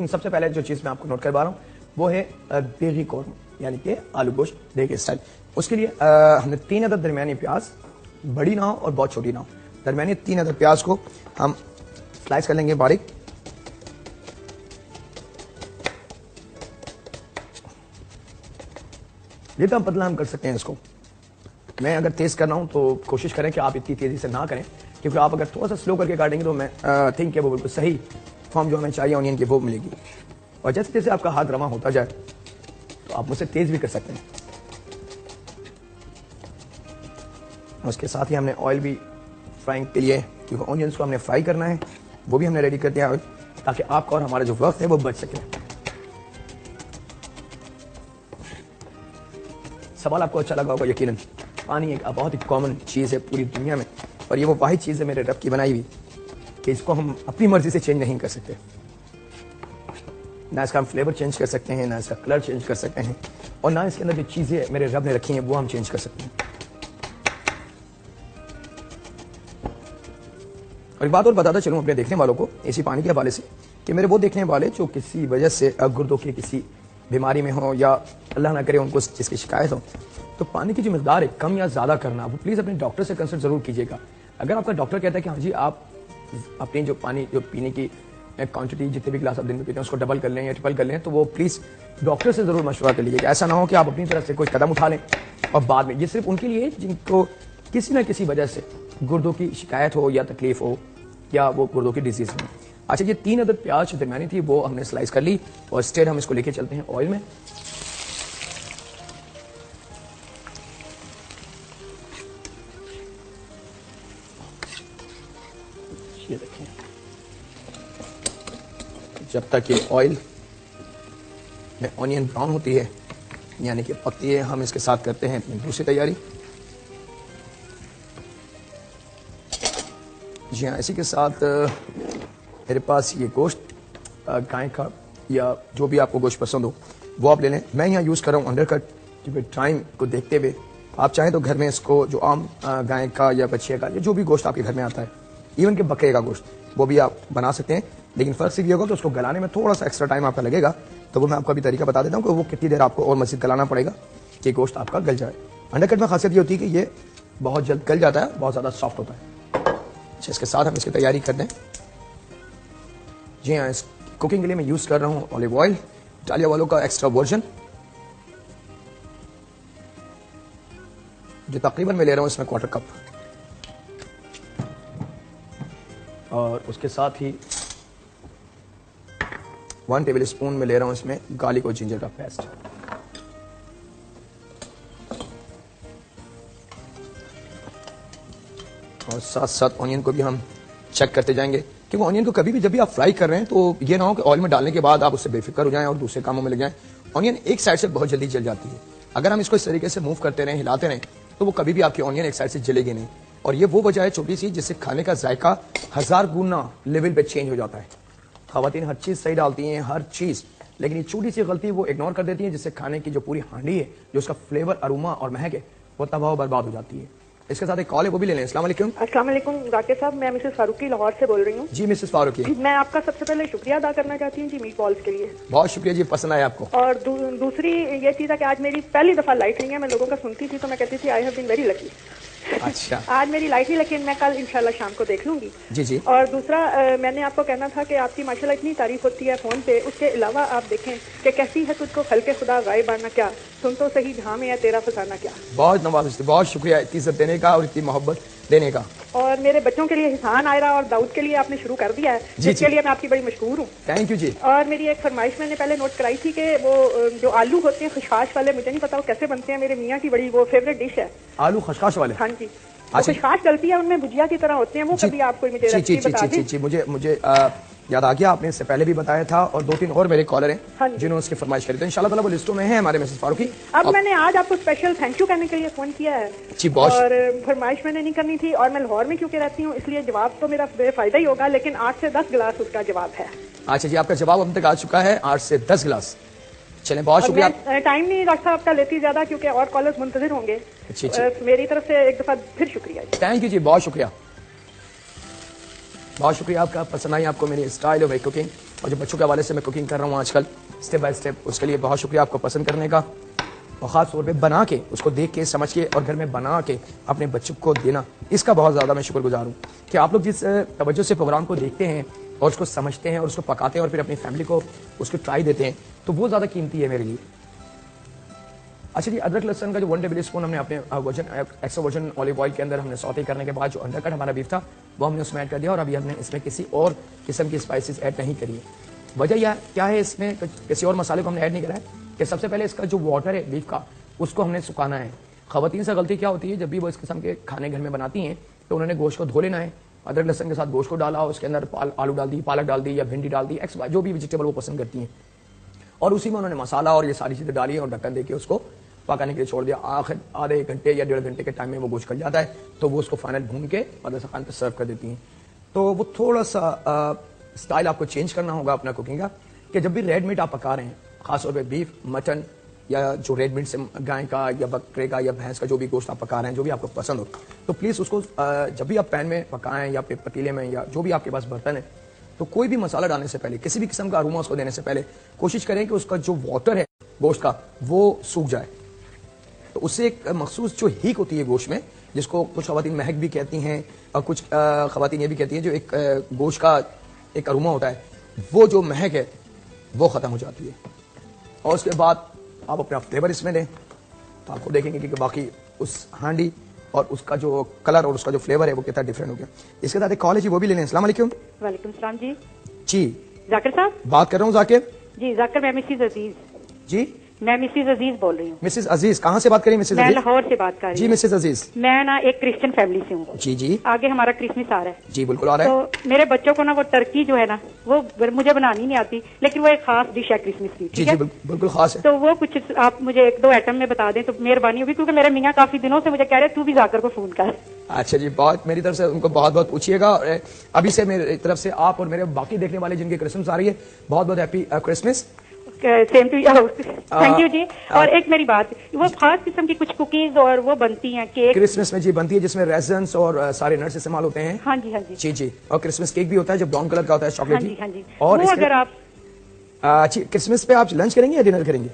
लेकिन सबसे पहले जो चीज़ मैं आपको नोट करवा रहा हूँ वो है देगी कौरम, यानी कि आलू गोश्त देगी स्टाइल। उसके लिए हमने 3 अदद दरमियानी प्याज, बड़ी ना हो और बहुत छोटी ना हो, दरमियानी 3 अदद प्याज को हम स्लाइस कर लेंगे बारीक। जितना पतला हम कर सकते हैं इसको। मैं अगर तेज कर रहा हूं तो कोशिश करें कि आप इतनी तेजी से ना करें, क्योंकि आप अगर थोड़ा सा स्लो करके काटेंगे तो मैं थिंक है वो बिल्कुल सही फॉर्म जो हमें चाहिए ऑनियन की वो मिलेगी। और जैसे जैसे आपका हाथ रवा होता जाए तो आप मुझसे तेज भी कर सकते हैं। उसके साथ ही हमने ऑयल भी फ्राइंग के लिए, क्योंकि ऑनियंस को हमने फ्राई करना है, वो भी हमने रेडी कर दिया ऑयल, ताकि आपका और हमारा जो वक्त है वो बच सके। सवाल आपको अच्छा लगा होगा यकीनन। पानी एक बहुत ही कॉमन चीज़ है पूरी दुनिया में, और ये वो वाहिद चीज़ है मेरे रब की बनाई हुई कि इसको हम अपनी मर्जी से चेंज नहीं कर सकते। ना इसका हम फ्लेवर चेंज कर सकते हैं, ना इसका कलर चेंज कर सकते हैं, और ना इसके अंदर जो चीज़ें मेरे रब ने रखी हैं वो हम चेंज कर सकते हैं। और एक बात और बताता चलूँ अपने देखने वालों को इसी पानी के हवाले से, कि मेरे वो देखने वाले जो किसी वजह से गुर्दों की किसी बीमारी में हो, या अल्लाह ना करे उनको जिसकी शिकायत हो, तो पानी की जो मिकदार है कम या ज़्यादा करना, वो प्लीज़ अपने डॉक्टर से कंसल्ट ज़रूर कीजिएगा। अगर आपका डॉक्टर कहता है कि हाँ जी आप अपनी जो पानी जो पीने की क्वांटिटी जितने भी गिलास आप दिन में पीते हैं उसको डबल कर लें या ट्रिपल कर लें, तो वो प्लीज़ डॉक्टर से ज़रूर मशवरा कर लीजिएगा। ऐसा ना हो कि आप अपनी तरफ से कोई कदम उठा लें और बाद में, ये सिर्फ उनके लिए जिनको किसी न किसी वजह से गुर्दों की शिकायत हो या तकलीफ हो या वो गुर्दों की डिजीज़ हो। अच्छा, ये 3 अदद प्याज दरमियानी थी वो हमने स्लाइस कर ली, और स्टेट हम इसको लेके चलते हैं ऑयल में। ये देखें, जब तक ये ऑयल में ऑनियन ब्राउन होती है, यानी कि पकती है, हम इसके साथ करते हैं अपनी दूसरी तैयारी। जी हाँ, इसी के साथ मेरे पास ये गोश्त गाय का या जो भी आपको गोश्त पसंद हो वो आप ले लें। मैं यहाँ यूज़ कर रहा हूँ अंडरकट, क्योंकि टाइम को देखते हुए आप चाहें तो घर में इसको जो आम गाय का या बछिया का या जो भी गोश्त आपके घर में आता है, इवन के बकरे का गोश्त, वो भी आप बना सकते हैं। लेकिन फ़र्क सिर्फ ये होगा कि उसको गलाने में थोड़ा सा एक्स्ट्रा टाइम आपका लगेगा, तो वो मैं आपको अभी तरीका बता देता हूँ कि वो कितनी देर आपको और मज़ीद गलाना पड़ेगा कि गोश्त आपका गल जाए। अंडरकट में खासियत ये होती है कि ये बहुत जल्द गल जाता है, बहुत ज़्यादा सॉफ्ट होता है। अच्छा, इसके साथ हम इसकी तैयारी कर दें। जी हाँ, इस कुकिंग के लिए मैं यूज़ कर रहा हूँ ऑलिव ऑयल, इटालिया वालों का एक्स्ट्रा वर्जन, जो तकरीबन मैं ले रहा हूँ इसमें 1/4 कप, और उसके साथ ही 1 टेबल स्पून में ले रहा हूँ इसमें गार्लिक और जिंजर का पेस्ट। और साथ साथ ऑनियन को भी हम चेक करते जाएंगे, क्योंकि ऑनियन को कभी भी जब भी आप फ्राई कर रहे हैं तो ये ना हो कि ऑयल में डालने के बाद आप उससे बेफिक्र हो जाएं और दूसरे कामों में लग जाएं। ऑनियन एक साइड से बहुत जल्दी जल जाती है। अगर हम इसको इस तरीके से मूव करते रहें, हिलाते रहें, तो वो कभी भी आपकी ऑनियन एक साइड से जलेगी नहीं। और ये वो वजह है छोटी सी जिससे खाने का जायका 1000 गुना लेवल पे चेंज हो जाता है। खवातीन हर चीज़ सही डालती हैं, हर चीज़, लेकिन ये छोटी सी गलती वो इग्नोर कर देती है, जिससे खाने की जो पूरी हांडी है, जो उसका फ्लेवर, अरोमा और महक है, वो तबाह बर्बाद हो जाती है। इसके साथ एक कॉल है, वो भी ले लें। अस्सलाम वालेकुम। अस्सलाम वालेकुम जाकिर साहब, मैं मिसेस फारूकी लाहौर से बोल रही हूँ। जी मिसेस फारूकी, मैं आपका सबसे पहले शुक्रिया अदा करना चाहती हूँ जी मीट बॉल्स के लिए। बहुत शुक्रिया जी, पसंद आया आपको। और दूसरी ये चीज़ है कि आज मेरी पहली दफ़ा लाइट नहीं है। मैं लोगों का सुनती थी तो मैं कहती थी I have been very lucky. अच्छा, आज मेरी लाइट नहीं, लेकिन मैं कल इंशाल्लाह शाम को देख लूंगी। जी जी। और दूसरा मैंने आपको कहना था कि आपकी माशाल्लाह इतनी तारीफ होती है फ़ोन पे, उसके अलावा आप देखें कि कैसी है तुझको खलके खुदा गायब आना क्या, सुन तो सही जहाँ में है तेरा फसाना क्या। बहुत नवाज़, बहुत शुक्रिया इतनी इज़्ज़त देने का और इतनी मोहब्बत देने का। और मेरे बच्चों के लिए हिसान आयरा और दाऊद के लिए आपने शुरू कर दिया है, जिसके लिए मैं आपकी बड़ी मशहूर हूँ। थैंक यू जी। और मेरी एक फरमाइश मैंने पहले नोट कराई थी कि वो जो आलू होते हैं खशखाश वाले, मुझे नहीं पता वो कैसे बनते हैं, मेरे मियाँ की बड़ी वो फेवरेट डिश है आलू खशखाश वाले। हाँ जी, खशखाश डलती है उनमें, भुजिया की तरह होते हैं वो। कभी आपको मुझे रेसिपी बता दें। जी, मुझे याद आ गया, आपने इससे पहले भी बताया था, और 2-3 और मेरे कॉलर हैं हाँ जिन्होंने उसकी फरमाइश करी, तो इंशाल्लाह ताला वो लिस्टों में है हमारे मिसेस फारूकी। अब मैंने आज आपको स्पेशल थैंक यू कहने के लिए फोन किया है जी, बहुत। और फरमाइश मैंने नहीं करनी थी, और मैं लाहौर में क्योंकि रहती हूँ इसलिए जवाब तो मेरा बेफायदा ही होगा, लेकिन 8 से 10 गिलास उसका जवाब है। अच्छा जी, आपका जवाब अब तक आ चुका है, 8 से 10 गिलास। चलें, बहुत शुक्रिया। टाइम नहीं डॉक्टर साहब आपका लेती ज्यादा, क्योंकि और कॉलर्स मुंतजिर होंगे। मेरी तरफ से एक दफा फिर शुक्रिया। थैंक यू जी, बहुत शुक्रिया, बहुत शुक्रिया आपका। पसंद आई आपको मेरी स्टाइल ऑफ कुकिंग। और जो बच्चों के हवाले से मैं कुकिंग कर रहा हूँ आजकल स्टेप बाय स्टेप, उसके लिए बहुत शुक्रिया आपको पसंद करने का, और ख़ास तौर पे बना के उसको देख के समझ के और घर में बना के अपने बच्चों को देना, इसका बहुत ज़्यादा मैं शुक्रगुजार हूँ कि आप लोग जिस तवज्जो से प्रोग्राम को देखते हैं और उसको समझते हैं और उसको पकाते हैं और फिर अपनी फैमिली को उसको ट्राई देते हैं, तो वो ज़्यादा कीमती है मेरे लिए। अच्छा जी, अदरक लहसुन का जो 1 टेबल स्पून हमने अपने एक्स्ट्रा वर्जन ऑलिव ऑयल के अंदर हमने सौते करने के बाद जो अंडरकट हमारा बीफ था वो हमने उसमें ऐड कर दिया, और अभी हमने इसमें किसी और किस्म की स्पाइसेस ऐड नहीं करी है। वजह यह क्या है, इसमें किसी और मसाले को हमने ऐड नहीं करा है कि सबसे पहले इसका जो वाटर है बीफ का उसको हमने सुखाना है। ख़वातीन से गलती क्या होती है, जब भी वो इस किस्म के खाने घर में बनाती हैं तो उन्होंने गोश्त को धो लेना है, अदरक लहसुन के साथ गोश्त को डाला, उसके अंदर आलू डाल दी, पालक डाल दी या भिंडी डाल दी, एक्स जो भी वेजिटेबल वो पसंद करती हैं, और उसी में उन्होंने मसाला और ये सारी चीज़ें डाली और ढक्कन देके उसको पकाने के लिए छोड़ दिया। आखिर आधे 1 घंटे या 1.5 घंटे के टाइम में वो गोश्त गल जाता है, तो वो उसको फाइनल भून के और दस्तरखान पर सर्व कर देती हैं। तो वो थोड़ा सा स्टाइल आपको चेंज करना होगा अपना कुकिंग का, कि जब भी रेड मीट आप पका रहे हैं, खासतौर पर बीफ, मटन या जो रेड मीट से गाय का या बकरे का या भैंस का जो भी गोश्त आप पका रहे हैं, जो भी आपको पसंद हो, तो प्लीज़ उसको जब भी आप पैन में पकाएं या पतीले में या जो भी आपके पास बर्तन है, तो कोई भी मसाला डालने से पहले, किसी भी किस्म का अरोमा उसको देने से पहले कोशिश करें कि उसका जो वाटर है गोश्त का वो सूख जाए। तो उससे एक मखसूस जो हीक होती है गोश्त में, जिसको कुछ ख़वातीन महक भी कहती हैं और कुछ ख़वातीन ये भी कहती हैं, जो एक गोश्त का एक अरोमा होता है, वो जो महक है वो ख़त्म हो जाती है। और उसके बाद आप अपना फ्लेवर इसमें दें तो आपको देखेंगे कि बाकी उस हांडी और उसका जो कलर और उसका जो फ्लेवर है वो कितना डिफरेंट हो गया। इसके साथ एक कॉल है जी, वो भी ले लें। अस्सलाम वालेकुम। वालेकुम सलाम जी। जी जाकिर साहब बात कर रहा हूँ। जाकिर जी, जाकिर मैं मिसेज अजीज जी, मैं मिसेज अजीज बोल रही हूँ। मिसेज अजीज कहाँ से बात करें? मिसेज मैं अजीज लाहौर से बात कर रही जी। हूँ। मिसेज अजीज, मैं ना एक क्रिश्चियन फैमिली से हूँ। जी जी आगे हमारा क्रिसमस आ रहा है जी, बिल्कुल आ रहा है। तो मेरे बच्चों को ना वो टर्की जो है ना वो मुझे बनानी नहीं आती, लेकिन वो एक खास डिश है क्रिसमस की, जी ठीक जी, है? बिल्कुल खास है। तो वो कुछ आप मुझे 1-2 आइटम में बता दें तो मेहरबानी होगी, क्योंकि मेरे मियाँ काफी दिनों से मुझे कह रहे तू भी जाकर को फोन कर। अच्छा जी, बहुत मेरी तरफ से उनको बहुत बहुत पूछिएगा। और अभी से मेरी तरफ से आप और मेरे बाकी देखने वाले जिनके क्रिसमस आ रही है, बहुत बहुत happy Christmas. Same to you, thank you जी। और एक मेरी बात, वो खास किस्म की कुछ कुकीज और वो बनती हैं, केक क्रिसमस में जी बनती है, जिसमें रेजन्स और सारे नट्स इस्तेमाल होते हैं। हाँ जी हाँ जी जी जी, और क्रिसमस केक भी होता है जो ब्राउन कलर का होता है, हाँ चॉकलेट जी हाँ जी। और वो अगर आप जी, क्रिसमस पे आप लंच करेंगे या डिनर करेंगे?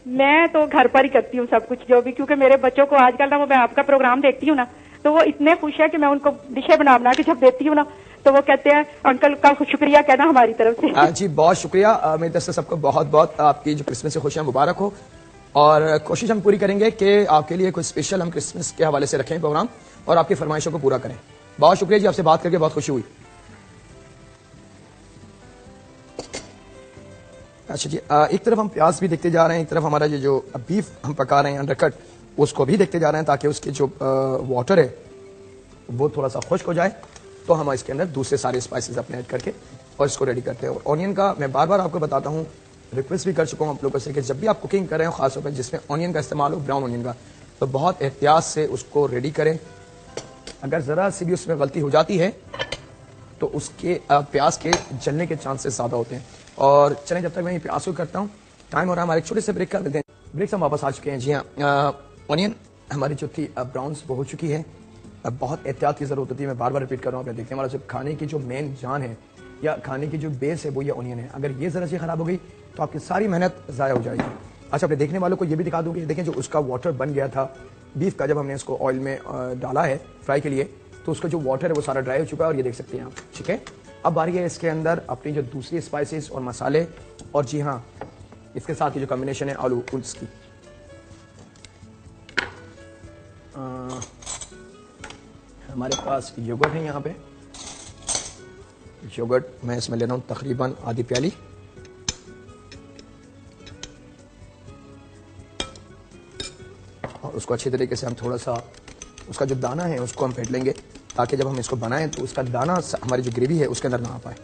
मैं तो घर पर ही करती हूँ सब कुछ जो भी, क्योंकि मेरे बच्चों को आजकल ना वो मैं आपका प्रोग्राम देखती हूँ ना, तो वो इतने खुश है कि मैं उनको डिशें बना बना के जब देती हूँ ना तो वो कहते हैं अंकल का शुक्रिया कहना हमारी तरफ से। जी बहुत शुक्रिया। मेरी तरफ से सबको बहुत बहुत आपकी जो क्रिसमस से खुशियां मुबारक हो, और कोशिश हम पूरी करेंगे कि आपके लिए कोई स्पेशल हम क्रिसमस के हवाले से रखें प्रोग्राम और आपकी फरमाइशों को पूरा करें। बहुत शुक्रिया जी, आपसे बात करके बहुत खुशी हुई। अच्छा जी, एक तरफ हम प्याज भी देखते जा रहे हैं, एक तरफ हमारा ये जो बीफ हम पका रहे हैं अंडरकट, उसको भी देखते जा रहे हैं ताकि उसके जो वाटर है वो थोड़ा सा खुश्क हो जाए, तो हम इसके अंदर दूसरे सारे स्पाइसेस अपने ऐड करके और इसको रेडी करते हैं। और ऑनियन का मैं बार बार आपको बताता हूँ, रिक्वेस्ट भी कर चुका हूँ आप लोगों से कि जब भी आप कुकिंग कर रहे हो, खासतौर पर जिसमें ऑनियन का इस्तेमाल हो, ब्राउन ऑनियन का, तो बहुत एहतियात से उसको रेडी करें। अगर ज़रा सी भी उसमें गलती हो जाती है तो उसके प्याज के जलने के चांसेस ज़्यादा होते हैं। और चलें, जब तक मैं ये प्याज को करता हूँ, टाइम हो रहा है हमारे, एक छोटे से ब्रेक कर देते हैं। ब्रेक से हम वापस आ चुके हैं। जी हाँ, ऑनियन हमारी जो थी ब्राउन्स हो चुकी है। अब बहुत एहतियात की ज़रूरत होती है, मैं बार बार रिपीट कर रहा हूँ। अपने देखने वाला जो खाने की जो मेन जान है या खाने की जो बेस है वो ये ऑनियन है। अगर ये ज़रा सी ख़राब हो गई तो आपकी सारी मेहनत ज़ाया हो जाएगी। अच्छा, अपने देखने वालों को ये भी दिखा दूँगी, देखें जो उसका वाटर बन गया था बीफ का, जब हमने इसको ऑयल में डाला है फ्राई के लिए, तो उसका जो वाटर है वो सारा ड्राई हो चुका है, और ये देख सकते हैं आप। ठीक है, अब बारी है इसके अंदर अपनी जो दूसरी स्पाइसेस और मसाले, और जी हाँ इसके साथ ही जो कॉम्बिनेशन है आलू उसकी। हमारे पास योगर्ट है यहाँ पे, योगर्ट मैं इसमें ले रहा हूँ तकरीबन आधी प्याली। और उसको अच्छी तरीके से हम थोड़ा सा उसका जो दाना है उसको हम फेंट लेंगे, ताकि जब हम इसको बनाएं तो उसका दाना हमारी जो ग्रेवी है उसके अंदर ना आ पाए।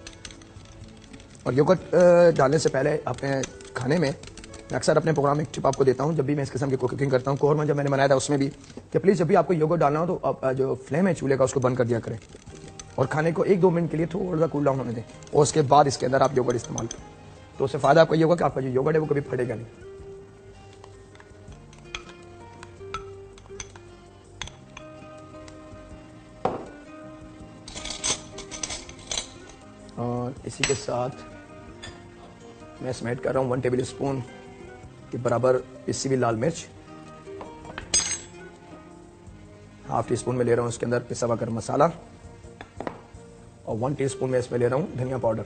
और योगर्ट डालने से पहले अपने खाने में मैं अक्सर अपने प्रोग्राम में एक टिप आपको देता हूं, जब भी मैं इस किस्म की कुकिंग करता हूं, कोरमा जब मैंने बनाया था उसमें भी, कि प्लीज़ जब भी आपको योगर्ट डालना हो तो आप जो फ्लेम है चूल्हे का उसको बंद कर दिया करें और खाने को 1-2 मिनट के लिए थोड़ा सा कूल डाउन होने दें, और उसके बाद इसके अंदर आप योगर्ट इस्तेमाल करें। तो उससे फ़ायदा आपको ये होगा कि आपका जो योगर्ट है वो कभी फटेगा नहीं। और इसी के साथ मैं इसमें ऐड कर रहा हूँ 1 टेबल स्पून के बराबर पिसी हुई लाल मिर्च, हाफ टी स्पून में ले रहा हूँ इसके अंदर पिसा हुआ गरम मसाला, और 1 टीस्पून में इसमें ले रहा हूँ धनिया पाउडर,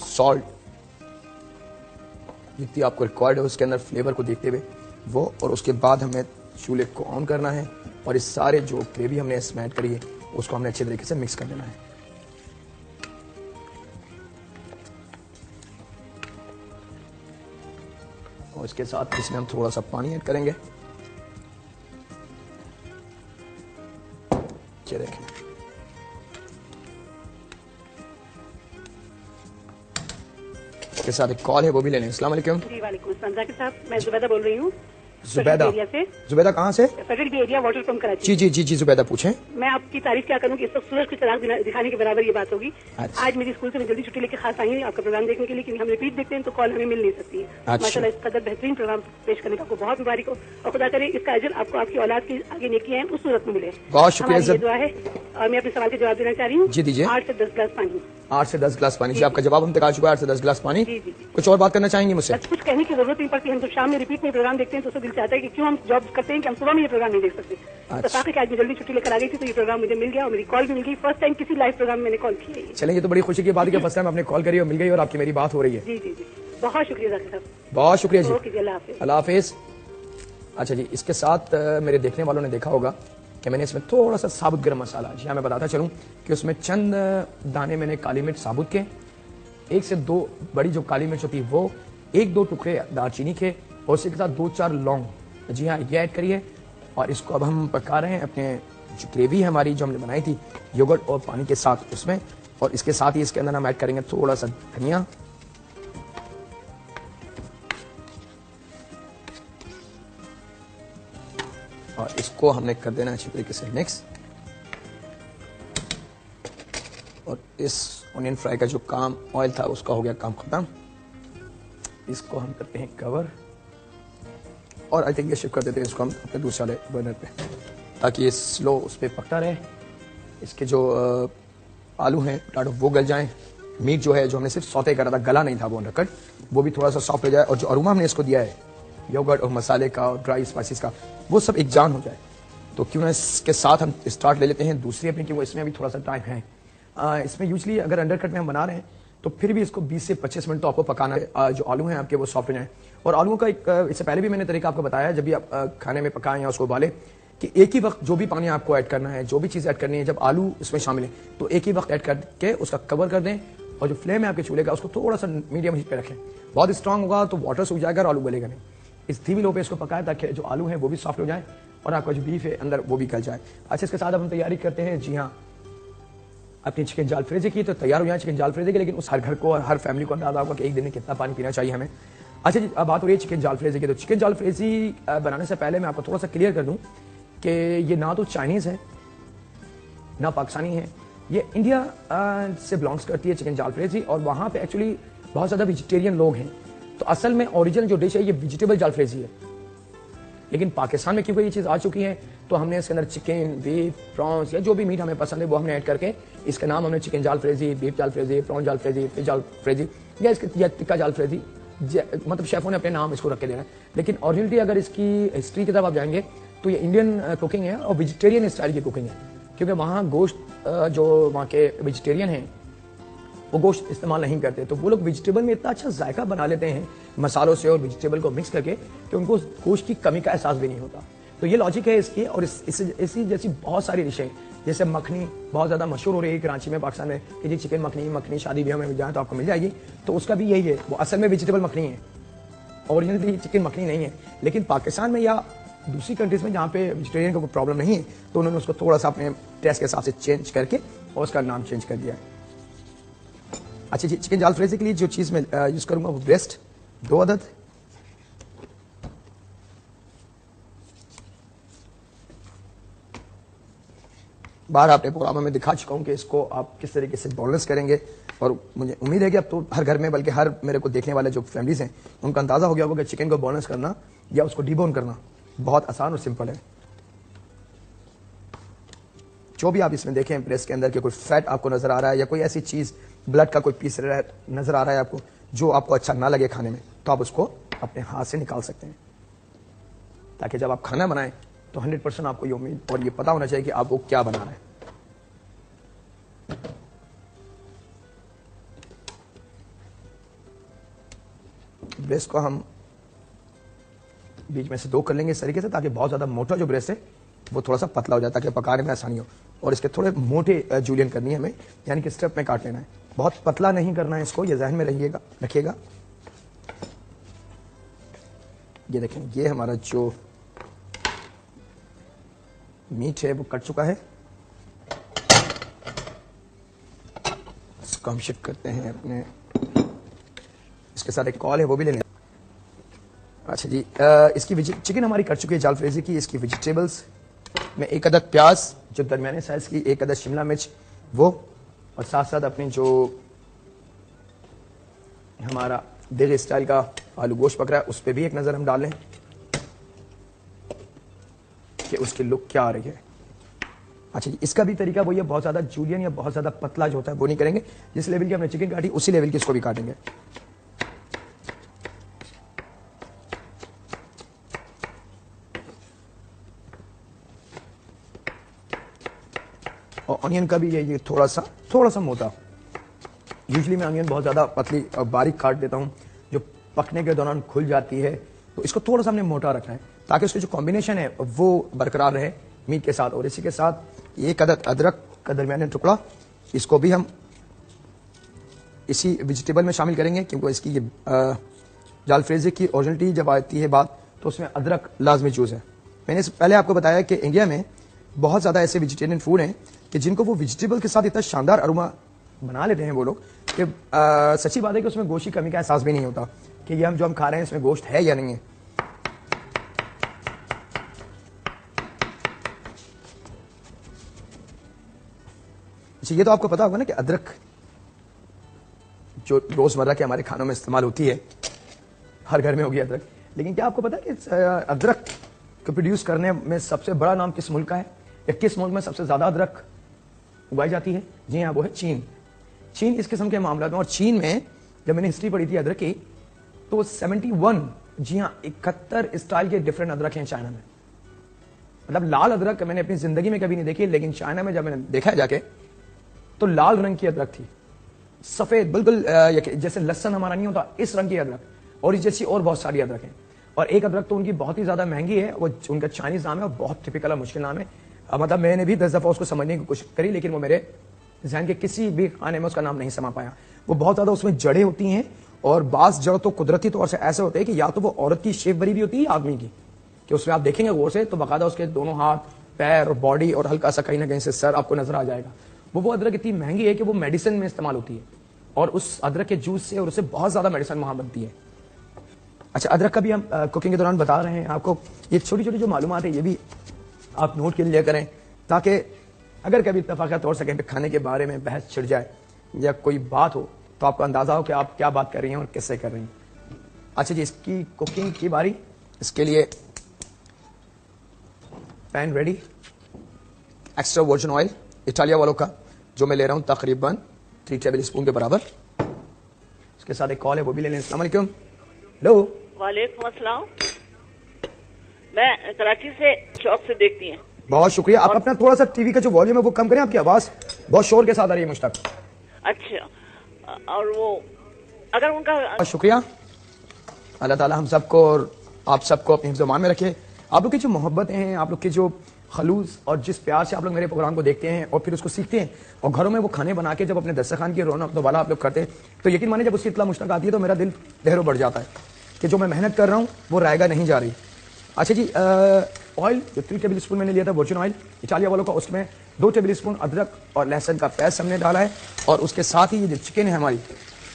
सॉल्ट जितनी आपको रिक्वायर्ड है उसके अंदर फ्लेवर को देखते हुए वो, और उसके बाद हमें चूल्हे को ऑन करना है और इस सारे जो ग्रेवी हमने इसमें ऐड करी है उसको हमने अच्छे तरीके से मिक्स कर देना है। और इसके साथ इसमें हम थोड़ा सा पानी ऐड करेंगे। ये देखें, इसके साथ एक कॉल है वो भी लेने। अस्सलाम वालेकुम। जी वालेकुम अस्सलाम जाकिर साहब, मैं जुबैदा बोल रही हूँ। जुबैदा, एरिया से। जुबैदा कहाँ से? Federal area water pump Karachi. जी जी जी जी जुबैदा पूछें। मैं आपकी तारीफ क्या करूँ कि इस वक्त सूरज की चिराग दिखाने के बराबर ये बात होगी। अच्छा। आज मेरी स्कूल से मैं जल्दी छुट्टी लेके खास आई हूँ आपका प्रोग्राम देखने के लिए, क्योंकि हम रिपीट देखते हैं तो कॉल हमें मिल नहीं सकती है। अच्छा। माशाल्लाह इस कदर बेहतरीन प्रोग्राम पेश करने का आपको बहुत मुबारक हो, और खुदा करे इसका अजर आपको आपकी औलाद की आगे नेकियां हैं उस सूरत में मिले। बहुत शुक्रिया। हमारी ये दुआ है। और मैं अपने सवाल के जवाब देना चाह रही हूँ। जी दीजिए। 8 से 10 गिलास पानी। 8 से 10 गिलास पानी। जी आपका जवाब हम तक आ चुका है, 8 से 10 गिलास पानी। जी, जी, जी। कुछ और बात करना चाहेंगे मुझसे? बस कुछ कहने की जरूरत नहीं पड़ती, हम तो शाम में रिपीट में प्रोग्राम देखते हैं तो उससे दिल चाहता है कि क्यों हम जॉब करते हैं कि हम सुबह में ये प्रोग्राम नहीं देख सकते। तो ताकि आज मैं जल्दी छुट्टी लेकर आ गई थी तो ये प्रोग्राम मुझे मिल गया और मेरी कॉल भी मिल गई। फर्स्ट टाइम किसी लाइव प्रोग्राम में मैंने कॉल की है। चलें, ये तो बड़ी खुशी की बात है कि फर्स्ट टाइम आपने कॉल करी और मिल गई और आपकी मेरी बात हो रही है। जी जी जी, बहुत शुक्रिया जाकिर साहब, बहुत शुक्रिया जी। ओके जी, अल्लाह हाफिज। अल्लाह हाफिज। अच्छा जी, इसके साथ मेरे देखने वालों ने देखा होगा कि मैंने इसमें थोड़ा सा साबुत गरम मसाला, जी हाँ मैं बताता चलूँ कि उसमें चंद दाने मैंने काली मिर्च साबुत के, 1 से 2 बड़ी जो काली मिर्च होती है वो, 1-2 टुकड़े दालचीनी के, और उसके साथ 2-4 लौंग, जी हाँ ये ऐड करिए। और इसको अब हम पका रहे हैं अपने जो ग्रेवी है हमारी जो हमने बनाई थी योगर्ट और पानी के साथ उसमें, और इसके साथ ही इसके अंदर हम ऐड करेंगे थोड़ा सा धनिया, और इसको हमने कर देना अच्छी तरीके से मिक्स। और इस ऑनियन फ्राई का जो काम ऑयल था उसका हो गया काम खत्म। इसको हम करते हैं कवर, और आई थिंक ये शिफ्ट कर देते हैं इसको हम अपने दूसरे वाले बर्नर पे, ताकि ये स्लो उस पर पकता रहे। इसके जो आलू हैं पोटैटो वो गल जाएं, मीट जो है जो हमने सिर्फ सौते करा था गला नहीं था वो अंडरकट, वो भी थोड़ा सा सॉफ्ट हो जाए, और जो अरोमा हमने इसको दिया है योगर्ट और मसाले का और ड्राई स्पाइसेस का वो सब एक जान हो जाए। तो क्यों ना इसके साथ हम स्टार्ट ले लेते हैं दूसरी अपनी, क्योंकि इसमें अभी थोड़ा सा टाइम है। इसमें यूजली अगर अंडरकट में हम बना रहे हैं तो फिर भी इसको 20 से 25 मिनट तो आपको पकाना है, जो आलू हैं आपके वो सॉफ्ट हो जाएं। और आलूओं का एक इससे पहले भी मैंने तरीका आपको बताया जब भी आप खाने में पकाएं या उसको उबालें, कि एक ही वक्त जो भी पानी आपको ऐड करना है, जो भी चीज़ ऐड करनी है, जब आलू इसमें शामिल है तो एक ही वक्त ऐड करके उसका कवर कर दें, और जो फ्लेम है आपके चूल्हे का उसको थोड़ा सा मीडियम हीट पे रखें। बहुत स्ट्रांग होगा तो वाटर सूख जाएगा और आलू गलेगा नहीं। इस धीमी लो पे इसको पकाएं ताकि जो आलू है वो भी सॉफ्ट हो जाए और आपका जो बीफ है अंदर वो भी गल जाए। अच्छा, इसके साथ अब हम तैयारी करते हैं, जी हाँ, अपनी चिकन जालफ्रेजी की। तो तैयार हो जाए चिकन जालफ्रेजी की, लेकिन उस हर घर को और हर फैमिली को अंदाजा होगा कि एक दिन में कितना पानी पीना चाहिए हमें। अच्छा जी, अब बात हो रही है चिकन जालफ्रेजी की। तो चिकन जालफ्रेजी बनाने से पहले मैं आपको थोड़ा सा क्लियर कर दूं कि ये ना तो चाइनीज़ है ना पाकिस्तानी है, ये इंडिया से बिलोंग्स करती है चिकन जालफ्रेजी, और वहाँ पे एक्चुअली बहुत ज़्यादा वेजिटेरियन लोग हैं। तो असल में ओरिजिनल जो डिश है ये वेजिटेबल जालफ्रेजी है, लेकिन पाकिस्तान में क्योंकि ये चीज़ आ चुकी है तो हमने इसके अंदर चिकन, बीफ, प्रॉन्स या जो भी मीट हमें पसंद है वो हमने ऐड करके इसका नाम हमने चिकन जालफ्रेजी, बीफ जालफ्रेजी, प्रॉन जालफ्रेजी, फिश जालफ्रेजी या इसके टिक्का जालफ्रेजी, मतलब शेफों ने अपने नाम इसको रख के देना है। लेकिन ओरिजिनली अगर इसकी हिस्ट्री की तरफ आप जाएंगे तो ये इंडियन कुकिंग है और वेजिटेरियन स्टाइल की कुकिंग है, क्योंकि वहाँ गोश्त जो वहाँ के वेजिटेरियन हैं वो गोश्त इस्तेमाल नहीं करते, तो वो लोग वेजिटेबल में इतना अच्छा जायका बना लेते हैं मसालों से और वेजिटेबल को मिक्स करके कि उनको गोश्त की कमी का एहसास भी नहीं होता। तो ये लॉजिक है इसकी। और इसी जैसी बहुत सारी डिशें, जैसे मखनी बहुत ज़्यादा मशहूर हो रही है कराची में, पाकिस्तान में, कि जी चिकन मखनी शादी ब्याह में जाए तो आपको मिल जाएगी, तो उसका भी यही है, वो असल में वेजिटेबल मखनी है, ओरिजिनली चिकन मखनी नहीं है। लेकिन पाकिस्तान में या दूसरी कंट्रीज में जहाँ पे वेजिटेरियन का कोई प्रॉब्लम नहीं है तो उन्होंने उसको थोड़ा सा अपने टेस्ट के हिसाब से चेंज करके और उसका नाम चेंज कर दिया है। अच्छा जी, चिकन जालफ्रेजी के लिए जो चीज़ मैं यूज़ करूँगा वो ब्रेस्ट 2 अदद, बाहर आपने प्रोग्राम में दिखा चुका हूँ कि इसको आप किस तरीके से बोनलेस करेंगे, और मुझे उम्मीद है कि अब तो हर घर में, बल्कि हर मेरे को देखने वाले जो फैमिलीज हैं उनका अंदाजा हो गया होगा कि चिकन को बोनलेस करना या उसको डीबोन करना बहुत आसान और सिंपल है। जो भी आप इसमें देखें ब्रेस्ट के अंदर के कोई फैट आपको नजर आ रहा है या कोई ऐसी चीज़ ब्लड का कोई पीस नजर आ रहा है आपको, जो आपको अच्छा ना लगे खाने में, तो आप उसको अपने हाथ से निकाल सकते हैं, ताकि जब आप खाना बनाएं तो 100% आपको ये उम्मीद और ये पता होना चाहिए कि आप वो क्या बना रहे हैं। ब्रेस्ट को हम बीच में से 2 कर लेंगे इस तरीके से, ताकि बहुत ज्यादा मोटा जो ब्रेस्ट है वो थोड़ा सा पतला हो जाए, ताकि पकाने में आसानी हो। और इसके थोड़े मोटे जूलियन करनी है हमें, यानी कि स्टेप में काट लेना है, बहुत पतला नहीं करना है इसको, ये जहन में रखिएगा। ये देखें, ये हमारा जो मीट है वो कट चुका है। इसको हम शिफ्ट करते हैं अपने, इसके साथ एक कॉल है वो भी ले लें। अच्छा जी, इसकी चिकन हमारी कट चुकी है जाल फ्रेजी की। इसकी वेजिटेबल्स में 1 अदद प्याज जो दरमियाने साइज की, 1 अदद शिमला मिर्च वो, और साथ साथ अपने जो हमारा देगी स्टाइल का आलू गोश्त पक रहा है उस पर भी एक नजर हम डाल लें कि उसकी लुक क्या आ रही है। अच्छा जी, इसका भी तरीका वही है, बहुत ज्यादा जूलियन या बहुत ज्यादा पतला जो होता है वो नहीं करेंगे। जिस लेवल की हमने चिकन काटी उसी लेवल की इसको भी काटेंगे। और ऑनियन का भी ये थोड़ा सा मोटा। यूजुअली मैं ऑनियन बहुत ज्यादा पतली और बारीक काट देता हूं, जो पकने के दौरान खुल जाती है, तो इसको थोड़ा सा हमने मोटा रखना है ताकि उसकी जो कॉम्बिनेशन है वो बरकरार रहे मीट के साथ। और इसी के साथ 1 अदद अदरक का दरमियाने टुकड़ा, इसको भी हम इसी वेजिटेबल में शामिल करेंगे, क्योंकि इसकी ये जाल फ्रेजी की ओरिजिनलिटी जब आती है बात, तो उसमें अदरक लाजमी चूज है। मैंने पहले आपको बताया कि इंडिया में बहुत ज्यादा ऐसे वेजिटेरियन फूड हैं कि जिनको वो वेजिटेबल के साथ इतना शानदार अरोमा बना लेते हैं वो लोग कि सच्ची बात है कि उसमें गोश्त की कमी का एहसास भी नहीं होता कि ये हम खा रहे हैं इसमें गोश्त है या नहीं है। अच्छा, ये तो आपको पता होगा ना कि अदरक जो रोजमर्रा के हमारे खानों में इस्तेमाल होती है, हर घर में होगी अदरक, लेकिन क्या आपको पता है कि अदरक को प्रोड्यूस करने में सबसे बड़ा नाम किस मुल्क का है, या किस मुल्क में सबसे ज्यादा अदरक उगाई जाती है? जी हाँ, वो है चीन। चीन इस किस्म के मामला में, और चीन में जब मैंने हिस्ट्री पढ़ी थी अदरक की, तो 71, जी हाँ 71 स्टाइल के डिफरेंट अदरक हैं चाइना में। मतलब लाल अदरक मैंने अपनी जिंदगी में कभी नहीं देखी, लेकिन चाइना में जब मैंने देखा जाके तो लाल रंग की अदरक थी, सफेद बिल्कुल जैसे लहसन हमारा नहीं होता इस रंग की अदरक, और इस जैसी और बहुत सारी अदरक है। और एक अदरक तो उनकी बहुत ही ज्यादा महंगी है, वो उनका चाइनीज नाम है और बहुत टिपिकल और मुश्किल नाम है। मतलब मैंने भी 10 दफा उसको समझने की कोशिश करी, लेकिन वो मेरे ज़हन के किसी भी खाने में उसका नाम नहीं समा पाया। वो बहुत ज्यादा उसमें जड़ें होती हैं, और बास जड़ तो कुदरती तौर से ऐसे होते हैं कि या तो वो औरत की शेप बरी भी होती है आदमी की, कि उसमें आप देखेंगे गौर से तो बाकायदा उसके दोनों हाथ, पैर और बॉडी और हल्का सा कहीं ना कहीं से सर आपको नजर आ जाएगा। वो अदरक इतनी महंगी है कि वो मेडिसिन में इस्तेमाल होती है, और उस अदरक के जूस से और उससे बहुत ज्यादा मेडिसिन वहां बनती है। अच्छा, अदरक का भी हम कुकिंग के दौरान बता रहे हैं आपको। ये छोटी छोटी जो मालूमात है ये भी आप नोट कर लिया करें, ताकि अगर कभी इत्तफाक़त तौर से खाने के बारे में बहस छिड़ जाए या कोई बात हो तो आपको अंदाजा हो कि आप क्या बात कर रही हैं और किससे कर रही हैं। अच्छा जी, इसकी कुकिंग की बारी। इसके लिए pan ready, extra virgin oil Italia वालों का, जो मैं ले रहा हूं तकरीबन 3 टेबल स्पून के बराबर। इसके साथ एक कॉल है वो भी ले लें। अस्सलाम वालेकुम। हेलो। वालेकुम अस्सलाम। मैं कराची से शौक से देखती हैं। बहुत शुक्रिया। आप अपना थोड़ा सा टीवी का जो वॉल्यूम है वो कम करें, आपकी आवाज बहुत शोर के साथ आ रही है मुझ तक। अच्छा, और वो अगर उनका बहुत शुक्रिया। अल्लाह ताला हम सबको और आप सबको अपनी हिफ्ज़-ओ-मान में रखे। आप लोग की जो मोहब्बत हैं, आप लोग की जो खलूस और जिस प्यार से आप लोग मेरे प्रोग्राम को देखते हैं और फिर उसको सीखते हैं और घरों में वो खाने बना के जब अपने दस्तरखान की रौनक दोबारा आप लोग करते हैं, तो यकीन माने जब उसकी इतला मुश्तक आती है तो मेरा दिल लहरों बढ़ जाता है कि जो मैं मेहनत कर रहा हूँ वो रायगा नहीं जा रही। अच्छा जी, ऑयल जो 3 टेबल स्पून मैंने लिया था वर्जिन ऑयल इटालिया वालों का, उसमें 2 टेबल स्पून अदरक और लहसुन का पेस्ट हमने डाला है, और उसके साथ ही ये जो चिकन है हमारी।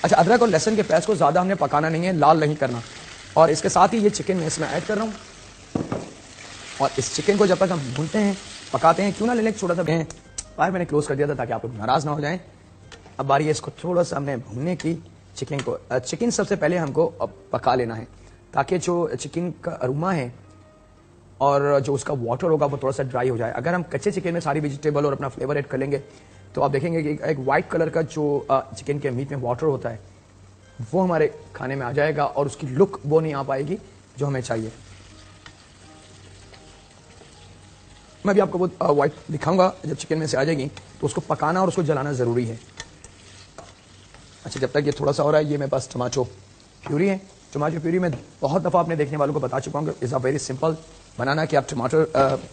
अच्छा, अदरक और लहसुन के पेस्ट को ज़्यादा हमने पकाना नहीं है, लाल नहीं करना, और इसके साथ ही ये चिकन मैं इसमें ऐड कर रहा हूँ। और इस चिकन को जब तक हम भूनते हैं पकाते हैं, क्यों ना ले लें छोटा सा बाहर मैंने क्लोज कर दिया था ताकि आप लोग नाराज ना हो जाएं। अब बारी है इसको थोड़ा सा हमने भूनने की। चिकन को चिकन सबसे पहले हमको पका लेना है ताकि जो चिकन का अरोमा है और जो उसका वाटर होगा वो थोड़ा सा ड्राई हो जाए। अगर हम कच्चे चिकन में सारी वेजिटेबल और अपना फ्लेवर ऐड कर लेंगे तो आप देखेंगे कि एक वाइट कलर का जो चिकन के मीट में वाटर होता है वो हमारे खाने में आ जाएगा और उसकी लुक वो नहीं आ पाएगी जो हमें चाहिए। मैं भी आपको वो वाइट दिखाऊंगा, जब चिकन में से आ जाएगी तो उसको पकाना और उसको जलाना ज़रूरी है। अच्छा, जब तक ये थोड़ा सा हो रहा है, ये मेरे पास टमाटो प्यूरी है। टमाटो प्यूरी में बहुत दफ़ा आपने देखने वालों को बता चुका हूँ कि इज़ अ वेरी सिंपल बनाना कि आप टमाटर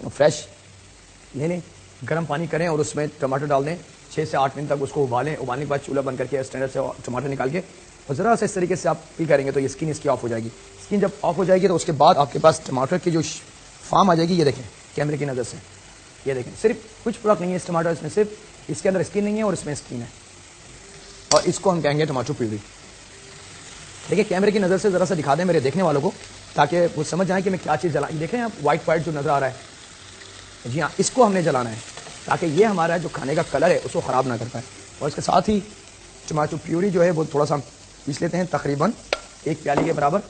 फ्रेश ले लें, गर्म पानी करें और उसमें टमाटर डाल दें, 6 से 8 मिनट तक उसको उबालें। उबालने के बाद चूल्हा बंद करके स्टैंडर्ड से टमाटर निकाल के और ज़रा सा इस तरीके से आप पी करेंगे तो ये स्किन इसकी ऑफ हो जाएगी। स्किन जब ऑफ हो जाएगी तो उसके बाद आपके पास टमाटर की जो फार्म आ जाएगी, ये देखें कैमरे की नज़र से, ये देखें सिर्फ कुछ फर्क नहीं है इस टमाटर, इसमें सिर्फ इसके अंदर स्किन नहीं है और इसमें स्किन है, और इसको हम कहेंगे टमाटो प्यूरी। देखिए कैमरे की नज़र से ज़रा सा दिखा दें मेरे देखने वालों को ताकि वो समझ जाए कि मैं क्या चीज़ जला। देखें आप वाइट वाइट जो नज़र आ रहा है, जी हाँ, इसको हमने जलाना है ताकि ये हमारा जो खाने का कलर है उसको ख़राब ना कर पाए। और इसके साथ ही टमाटो प्यूरी जो है वो थोड़ा सा पीस लेते हैं, तकरीबन 1 प्याली के बराबर।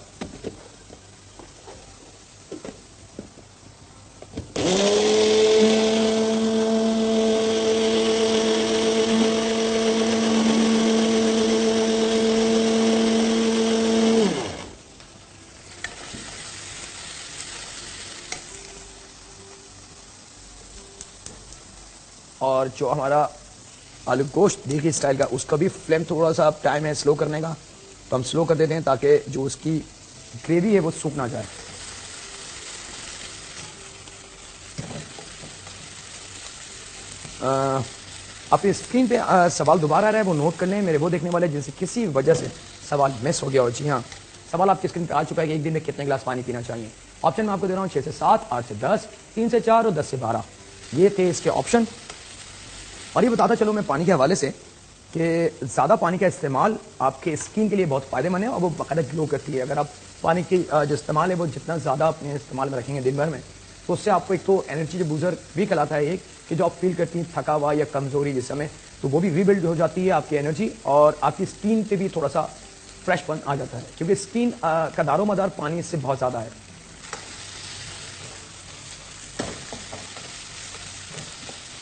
और जो हमारा आलू गोश्त देखिए स्टाइल का, उसका भी फ्लेम थोड़ा सा टाइम है स्लो करने का, तो हम स्लो कर देते हैं ताकि जो उसकी ग्रेवी है वो सूख ना जाए। अपनी स्क्रीन पे सवाल दोबारा आ रहा है, वो नोट कर लें मेरे वो देखने वाले जिनसे किसी वजह से सवाल मिस हो गया हो। जी हाँ, सवाल आपकी स्क्रीन पे आ चुका है कि एक दिन में कितने गिलास पानी पीना चाहिए। ऑप्शन मैं आपको दे रहा हूँ 6 से 7, 8 से 10, 3 से 4 और 10 से 12, ये थे इसके ऑप्शन। और ये बताता चलो मैं पानी के हवाले से कि ज़्यादा पानी का इस्तेमाल आपके स्किन के लिए बहुत फ़ायदेमंद है और वो बाकायदा ग्लो करती है। अगर आप पानी की जो इस्तेमाल है वो जितना ज़्यादा अपने इस्तेमाल में रखेंगे दिन भर में, तो उससे आपको एक तो एनर्जी जो बूजर भी कहलाता है, एक कि जो आप फील करती हैं थका हुआ या कमज़ोरी जिस समय, तो वो भी रीबिल्ड हो जाती है आपकी एनर्जी, और आपकी स्किन पे भी थोड़ा सा फ्रेशपन आ जाता है क्योंकि स्किन का दारोमदार पानी इससे बहुत ज़्यादा है।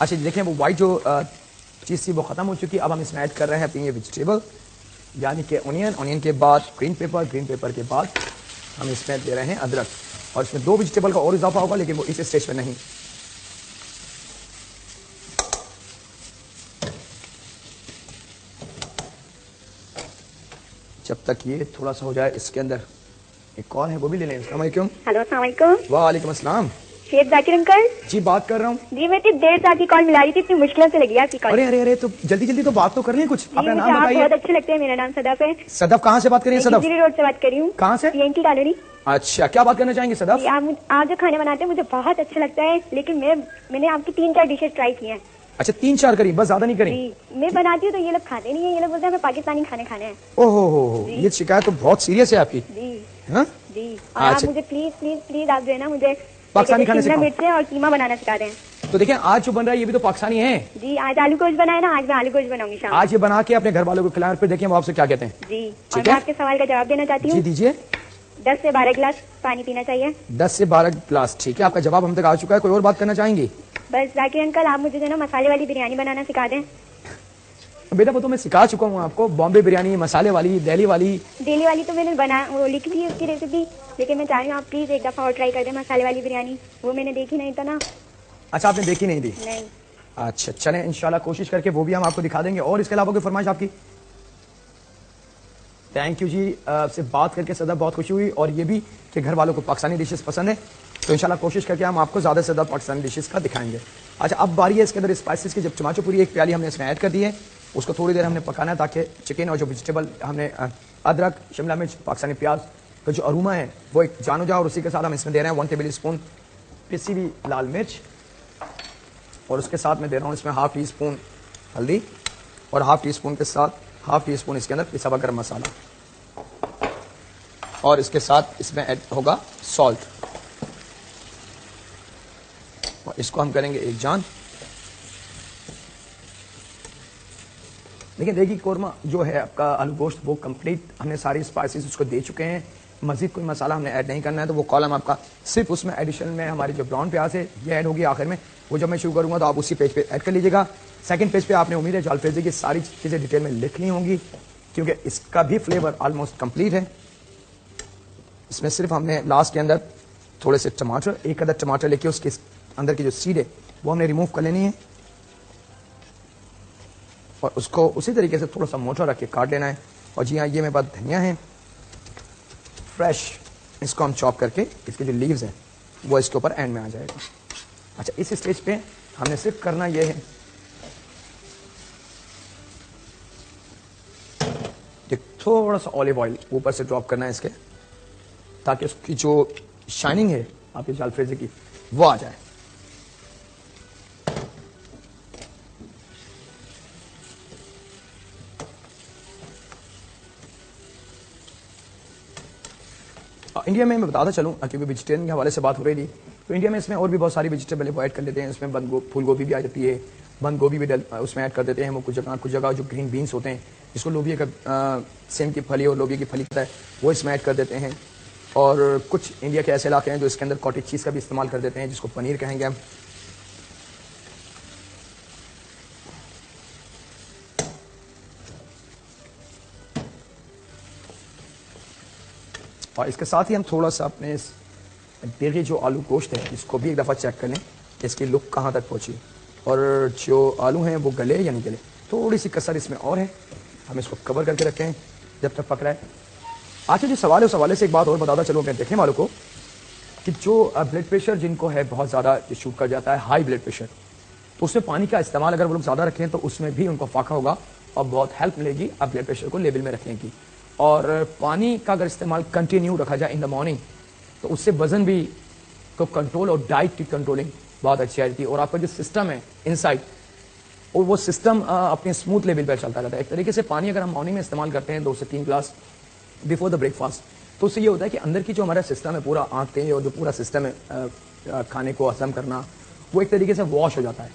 अच्छा देखें वो वाइट जो चीज़ थी वो ख़त्म हो चुकी है। अब हम इसमें ऐड कर रहे हैं अपनी ये वेजिटेबल, यानी कि ऑनियन के बाद ग्रीन पेपर के बाद हम इसमें दे रहे हैं अदरक, और इसमें 2 वेजिटेबल का और इजाफा होगा लेकिन वो इस स्टेज पे नहीं। जब तक ये थोड़ा सा हो जाए, इसके अंदर एक कॉल है वो भी ले लें। अस्सलाम वालेकुम। हेलो, अस्सलाम वालेकुम। वालेकुम अस्सलाम। शेख जाकिर अंकल जी बात कर रहा हूँ। जी, मैं इतनी देर से आपकी कॉल मिला रही थी, इतनी मुश्किल से लगी आपकी कॉल। अरे तो जल्दी तो बात तो कर लें कुछ। अपना नाम आप बताइए। बहुत अच्छे लगते हैं। मेरा नाम सदफ है। सदफ कहाँ से बात कर रही है? सदफ खिजरी रोड से बात कर रही हूँ। कहाँ से? PNT colony. अच्छा, क्या बात करना चाहेंगे सदफ? आप जो खाने बनाते हैं मुझे बहुत अच्छा लगता है, लेकिन मैंने आपकी 3-4 डिशेज ट्राई की हैं। अच्छा 3-4 करी, बस ज्यादा नहीं करी? जी, मैं बनाती हूँ तो ये लोग खाते नहीं है, ये लोग बोलते हैं हमें पाकिस्तानी खाने हैं। ओहो हो, ये शिकायत तो बहुत सीरियस है आपकी। जी हाँ जी, और आप मुझे प्लीज आप जो है ना मुझे पाकिस्तानी खाने सिखाओ। मिर्च और कीमा बनाना सिखा रहे हैं। तो देखिए आज जो बन रहा है ये भी तो पाकिस्तानी है। जी, आज आलू गोश्त बनाए ना, आज मैं आलू गोश्त बनाऊंगी शाम। आज ये बना के अपने घर वालों को खिलाएं, फिर देखें वो आपसे क्या कहते हैं। जी, और मैं आपके सवाल का जवाब देना चाहती हूँ। जी दीजिए। 10 से 12 गिलास पानी पीना चाहिए। 10 से 12 गिलास, ठीक है, आपका जवाब हम तक आ चुका है। कोई और बात करना चाहेंगी? बस जाकिर अंकल, आप मुझे जो ना मसाले वाली बिरयानी बनाना सिखा दें। बेटा वो तो मैं सिखा चुका हूँ आपको, बॉम्बे बिरयानी, मसाले वाली, दिल्ली वाली तो मैंने वो लिख ली उसकी रेसिपी, लेकिन मैं चाह रही हूँ आप प्लीज एक दफा और ट्राई कर दें मसाले वाली बिरयानी। वो मैंने देखी नहीं था ना। अच्छा, आपने देखी नहीं थी? नहीं। अच्छा चलें, इंशाल्लाह कोशिश करके वो भी हम आपको दिखा देंगे। और इसके अलावा कोई फरमाइश आपकी? थैंक यू जी, आपसे बात करके सदा बहुत खुशी हुई, और ये भी कि घर वालों को पाकिस्तानी डिशेस पसंद है, तो इंशाल्लाह कोशिश करके हम आपको ज़्यादा से ज़्यादा पाकिस्तानी डिशेस का दिखाएंगे। अच्छा अब बारी है इसके अंदर स्पाइसेस की। जब टमाटो पूरी 1 प्याली हमने इसमें ऐड कर दी है, उसको थोड़ी देर हमने पकाना है ताकि चिकन और जो वेजिटेबल हमने अदरक, शिमला मिर्च, पाकिस्तानी प्याज का जो अरोमा है वो एक जान हो जाए। और उसी के साथ हम इसमें दे रहे हैं 1 टेबल स्पून पिसी हुई लाल मिर्च, और उसके साथ मैं दे रहा हूँ इसमें ½ टी स्पून हल्दी, और ½ टी स्पून के साथ ½ टी स्पून इसके अंदर पिसा हुआ गरम मसाला, और इसके साथ इसमें ऐड होगा सॉल्ट, और इसको हम करेंगे एक जान। लेकिन देखिए कोरमा जो है आपका आलू गोश्त वो कंप्लीट हमने सारी स्पाइसेस उसको दे चुके हैं, मजीद कोई मसाला हमने ऐड नहीं करना है। तो वो कॉलम आपका सिर्फ उसमें एडिशनल में हमारी जो ब्राउन प्याज है ये ऐड होगी आखिर में, वो जब मैं शुरू करूँगा तो आप उसी पेज पे ऐड कर लीजिएगा। सेकंड पेज पे आपने उम्मीद है जालफ्रेजी की सारी चीजें डिटेल में लिख ली होंगी, क्योंकि इसका भी फ्लेवर ऑलमोस्ट कंप्लीट है। इसमें सिर्फ हमने लास्ट के अंदर थोड़े से टमाटर, एक अदर टमाटर लेके उसके अंदर की जो सीड है वो हमने रिमूव कर लेनी है और उसको उसी तरीके से थोड़ा सा मोटा रख के काट लेना है। और जी हाँ, ये मेरे पास धनिया है फ्रेश, इसको हम चॉप करके इसके जो लीव्स हैं वो इसके ऊपर एंड में आ जाएगा। अच्छा, इस स्टेज पे हमने सिर्फ करना ये है कि थोड़ा सा ऑलिव ऑयल ऊपर से ड्रॉप करना है इसके, ताकि उसकी जो शाइनिंग है आपके जालफ्रेजी की वो आ जाए। इंडिया में मैं बताता चलूं, क्योंकि वेजिटेरियन के हवाले से बात हो रही थी, तो इंडिया में इसमें और भी बहुत सारी वेजिटेबल वो ऐड कर लेते हैं। इसमें फूल गोभी भी आ जाती है, बंद गोभी भी उसमें ऐड कर देते हैं वो। कुछ जगह जो ग्रीन बीन्स होते हैं, जिसको लोबिया का सेम की फली और लोबिया की फली होता है, वो इसमें ऐड कर देते हैं। और कुछ इंडिया के ऐसे इलाके हैं जो इसके अंदर कॉटेज चीज़ का भी इस्तेमाल कर देते हैं, जिसको पनीर कहेंगे हम। और इसके साथ ही हम थोड़ा सा अपने डेढ़ जो आलू गोश्त है इसको भी एक दफ़ा चेक कर लें इसकी लुक कहाँ तक पहुँची, और जो आलू हैं वो गले या नहीं गले। थोड़ी सी कसर इसमें और है, हम इसको कवर करके रखें जब तक पक रहा है। अच्छा, जो सवाल है उस हवाले से एक बात और बताता चलूँ अपने देखने वालों को कि जो ब्लड प्रेशर जिनको है बहुत ज़्यादा शूट कर जाता है, हाई ब्लड प्रेशर, तो उसमें पानी का इस्तेमाल अगर वो लोग ज़्यादा रखें तो उसमें भी उनको फाका होगा और बहुत हेल्प मिलेगी अब ब्लड प्रेशर को लेवल में रखने की। और पानी का अगर इस्तेमाल कंटिन्यू रखा जाए इन द मॉर्निंग तो उससे वजन भी को कंट्रोल और डाइट की कंट्रोलिंग बहुत अच्छी आ जाती है। और आपका जो सिस्टम है इनसाइड, और वो सिस्टम अपने स्मूथ लेवल पर चलता रहता है। एक तरीके से पानी अगर हम मॉर्निंग में इस्तेमाल करते हैं 2 से 3 ग्लास बिफोर द ब्रेकफास्ट, तो उससे ये होता है कि अंदर की जो हमारा सिस्टम है पूरा आंतें और जो पूरा सिस्टम है खाने को हजम करना, वो एक तरीके से वॉश हो जाता है।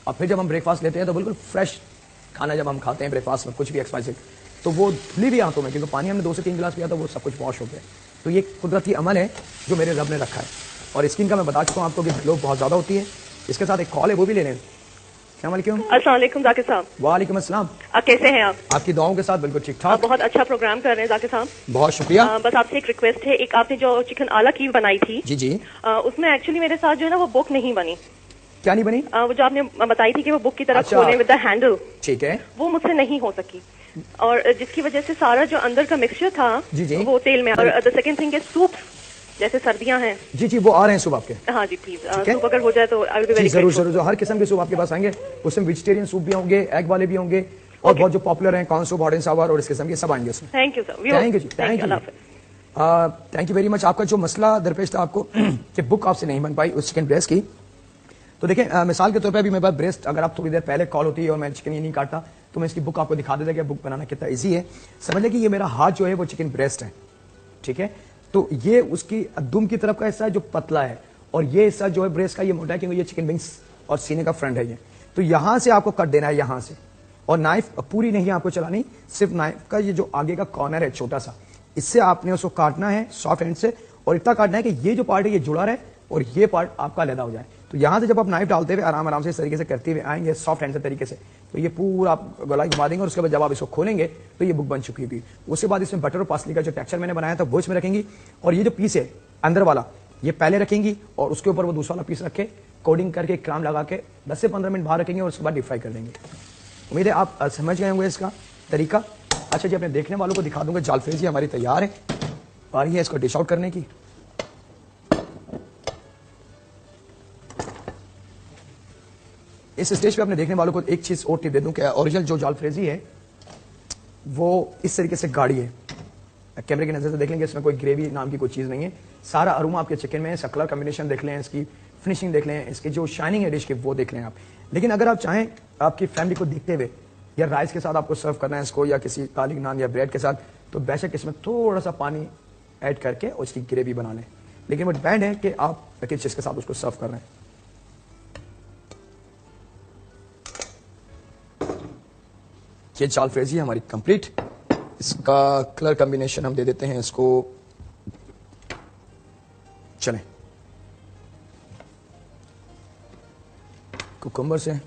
और फिर जब हम ब्रेकफास्ट लेते हैं तो बिल्कुल फ्रेश खाना जब हम खाते हैं ब्रेकफास्ट में कुछ भी एक्सपाइसेड, तो वो धुली भी आंतों में, क्योंकि पानी हमने 2 से 3 गिलास पिया तो वो सब कुछ वॉश हो गया। तो ये कुदरती अमल है जो मेरे रब ने रखा है। और स्किन का मैं बता चुका हूँ आपको कि ग्लो बहुत ज़्यादा होती है। इसके साथ एक कॉल है, वो भी ले लें। अस्सलाम वालेकुम। अस्सलाम वालेकुम जाकिर साहब। वालेकुम अस्सलाम। कैसे हैं आप? आपकी दुआओं के साथ बिल्कुल ठीक ठाक। बहुत अच्छा प्रोग्राम कर रहे हैं जाकिर साहब, बहुत शुक्रिया। बस आपसे एक रिक्वेस्ट है, एक आपने जो चिकन आला कीव बनाई थी जी जी, उसमें एक्चुअली मेरे साथ जो है ना वो बुक नहीं बनी। क्या नहीं बनी? वो जो आपने बताई थी कि वो बुक की तरफ अच्छा। खोलें विद द हैंडल, ठीक है, वो मुझसे नहीं हो सकी, और जिसकी वजह से सारा जो अंदर का मिक्सचर था जी जी, वो तेल में। और the second thing is soup, जैसे सर्दियां हैं। जी जी, वो आ रहे हैं सूप आपके। हाँ जी प्लीज, सूप अगर हो जाए तो आई विल बी वेरी जरूर जरूर, हर किस्म के सूप आपके पास आएंगे। उसमें वेजिटेरियन सूप भी होंगे, एग वाले भी होंगे, और बहुत जो पॉपुलर हैं corn soup, hot and sour और इस किस्म के सब आएंगे उसमें। Thank you sir. Thank you जी, thank you, thank you very much. आपका जो मसला दरपेश था आपको कि बुक आपसे नहीं बन पाई उस चिकन ब्रेस्ट की, तो देखें मिसाल के तौर पे अभी मेरे पास ब्रेस्ट, अगर आप थोड़ी देर पहले कॉल होती है और मैं चिकन ये नहीं काटता तो मैं इसकी बुक आपको दिखा देता कि बुक बनाना कितना इजी है। समझ लें कि ये मेरा हाथ जो है वो चिकन ब्रेस्ट है, ठीक है। तो ये उसकी दुम की तरफ का हिस्सा है जो पतला है, और ये हिस्सा जो है ब्रेस्ट का ये मोटा है, क्योंकि ये चिकन विंग्स और सीने का फ्रंट है ये। तो यहां से आपको कट देना है, यहां से, और नाइफ पूरी नहीं आपको चलानी, सिर्फ नाइफ का ये जो आगे का कॉर्नर है छोटा सा, इससे आपने उसको काटना है सॉफ्ट एंड से, और इतना काटना है कि ये जो पार्ट है ये जुड़ा रहे और ये पार्ट आपका अलग हो जाए। तो यहां से जब आप नाइफ डालते हुए आराम आराम से इस तरीके से करते हुए आएंगे सॉफ्ट हैंड से तरीके से, तो ये पूरा आप गलाई घुमा देंगे, और उसके बाद जब आप इसको खोलेंगे तो ये बुक बन चुकी होगी। उसके बाद इसमें बटर और पासली का जो टेक्सचर मैंने बनाया था वो इसमें रखेंगी, और ये जो पीस है अंदर वाला ये पहले रखेंगी, और उसके ऊपर वो दूसरा वाला पीस रख के कोडिंग करके क्राम लगा के 10 से 15 मिनट बाहर रखेंगे, और उसके बाद डीप फ्राई कर देंगे। उम्मीद है आप समझ गए होंगे इसका तरीका। अच्छा जी, अपने देखने वालों को दिखा दूंगा, जालफ्रेजी हमारी तैयार है, आ रही है इसको डिश आउट करने की। इस स्टेज पे अपने देखने वालों को एक चीज और टिप दे दूं कि ओरिजिनल जो जालफ्रेजी है वो इस तरीके से गाढ़ी है। कैमरे की नजर से देख लेंगे, इसमें कोई ग्रेवी नाम की कोई चीज नहीं है, सारा अरोमा आपके चिकन में है। इसका कलर कॉम्बिनेशन देख लें, इसकी फिनिशिंग देख लें, इसकी जो शाइनिंग है डिश की वो देख लें आप। लेकिन अगर आप चाहें आपकी फैमिली को देखते हुए या राइस के साथ आपको सर्व करना है इसको, या किसी काली नान या ब्रेड के साथ, तो बेशक इसमें थोड़ा सा पानी ऐड करके उसकी ग्रेवी बना लें। लेकिन वो डिपेंड है कि आप किस चीज के साथ उसको सर्व कर रहे हैं। ये जालफ्रेजी हमारी कंप्लीट। इसका कलर कॉम्बिनेशन हम दे देते हैं इसको, चलें, कुकुम्बर से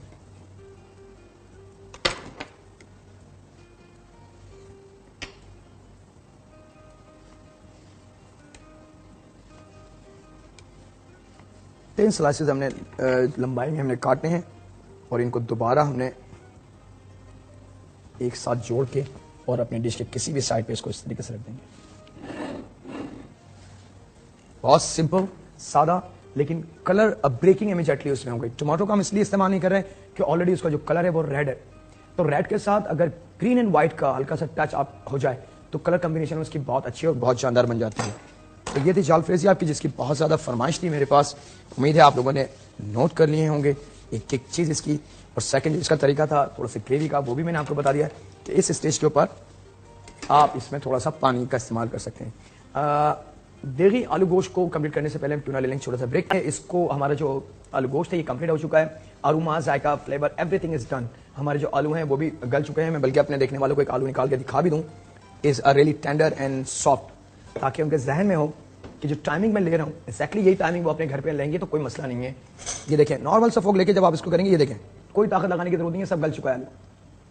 10 स्लाइसेस हमने लंबाई में हमने काटने हैं और इनको दोबारा हमने एक साथ जोड़ के और अपने डिश के किसी भी साइड पे इसको इस तरीके से रख देंगे। बहुत सिंपल, सादा, लेकिन कलर अब ब्रेकिंग इमीडिएटली उसमें हो गई। टमाटो का हम इसलिए इस्तेमाल नहीं कर रहे कि ऑलरेडी उसका जो कलर है वो रेड है, तो रेड के साथ अगर ग्रीन एंड व्हाइट का हल्का सा टच आप हो जाए तो कलर कॉम्बिनेशन उसकी बहुत अच्छी और बहुत शानदार बन जाती है। तो ये थी जालफ्रेजी आपकी, जिसकी बहुत ज्यादा फरमाइश थी मेरे पास। उम्मीद है आप लोगों ने नोट कर लिए होंगे एक एक चीज इसकी। और सेकंड इसका तरीका था थोड़ा सा ग्रेवी का, वो भी मैंने आपको बता दिया है कि इस स्टेज के ऊपर आप इसमें थोड़ा सा पानी का इस्तेमाल कर सकते हैं। देगी आलू गोश्त को कंप्लीट करने से पहले हम क्यों ना ले लेंगे छोटा सा ब्रेक है। इसको हमारा जो आलू गोश्त है ये कंप्लीट हो चुका है। अरोमा, जायका, फ्लेवर, एवरीथिंग इज डन। हमारे जो आलू हैं वो भी गल चुके हैं। मैं बल्कि अपने देखने वालों को एक आलू निकाल के दिखा भी दूं। Is a really tender and soft, ताकि उनके जहन में हो कि जो टाइमिंग मैं ले रहा हूँ एक्जैक्टली यही टाइमिंग वो अपने घर पे लेंगे तो कोई मसला नहीं है। ये देखें, नॉर्मल सा फोक लेके जब आप इसको करेंगे, ये देखें कोई ताकत लगाने की जरूरत नहीं है, सब गल चुका है आलू,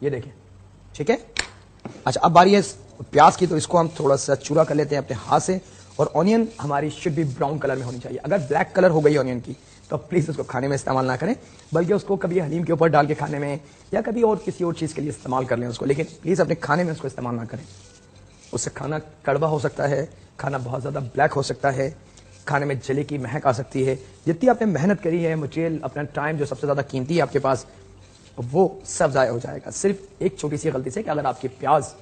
ये देखें, ठीक है। अच्छा, अब बारी है प्याज की, तो इसको हम थोड़ा सा चूरा कर लेते हैं अपने हाथ से। और ऑनियन हमारी शुड भी ब्राउन कलर में होनी चाहिए। अगर ब्लैक कलर हो गई ऑनियन की तो प्लीज उसको खाने में इस्तेमाल ना करें, बल्कि उसको कभी हलीम के ऊपर डाल के खाने में या कभी और किसी और चीज के लिए इस्तेमाल कर लें उसको, लेकिन प्लीज अपने खाने में उसको इस्तेमाल ना करें। उससे खाना कड़वा हो सकता है, खाना बहुत ज्यादा ब्लैक हो सकता है, खाने में जले की महक आ सकती है। जितनी आपने मेहनत करी है, मटेरियल, अपना टाइम जो सबसे ज्यादा कीमती है आपके पास, वो सब जाया हो जाएगा सिर्फ एक छोटी सी गलती से, कि अगर आपकी प्याज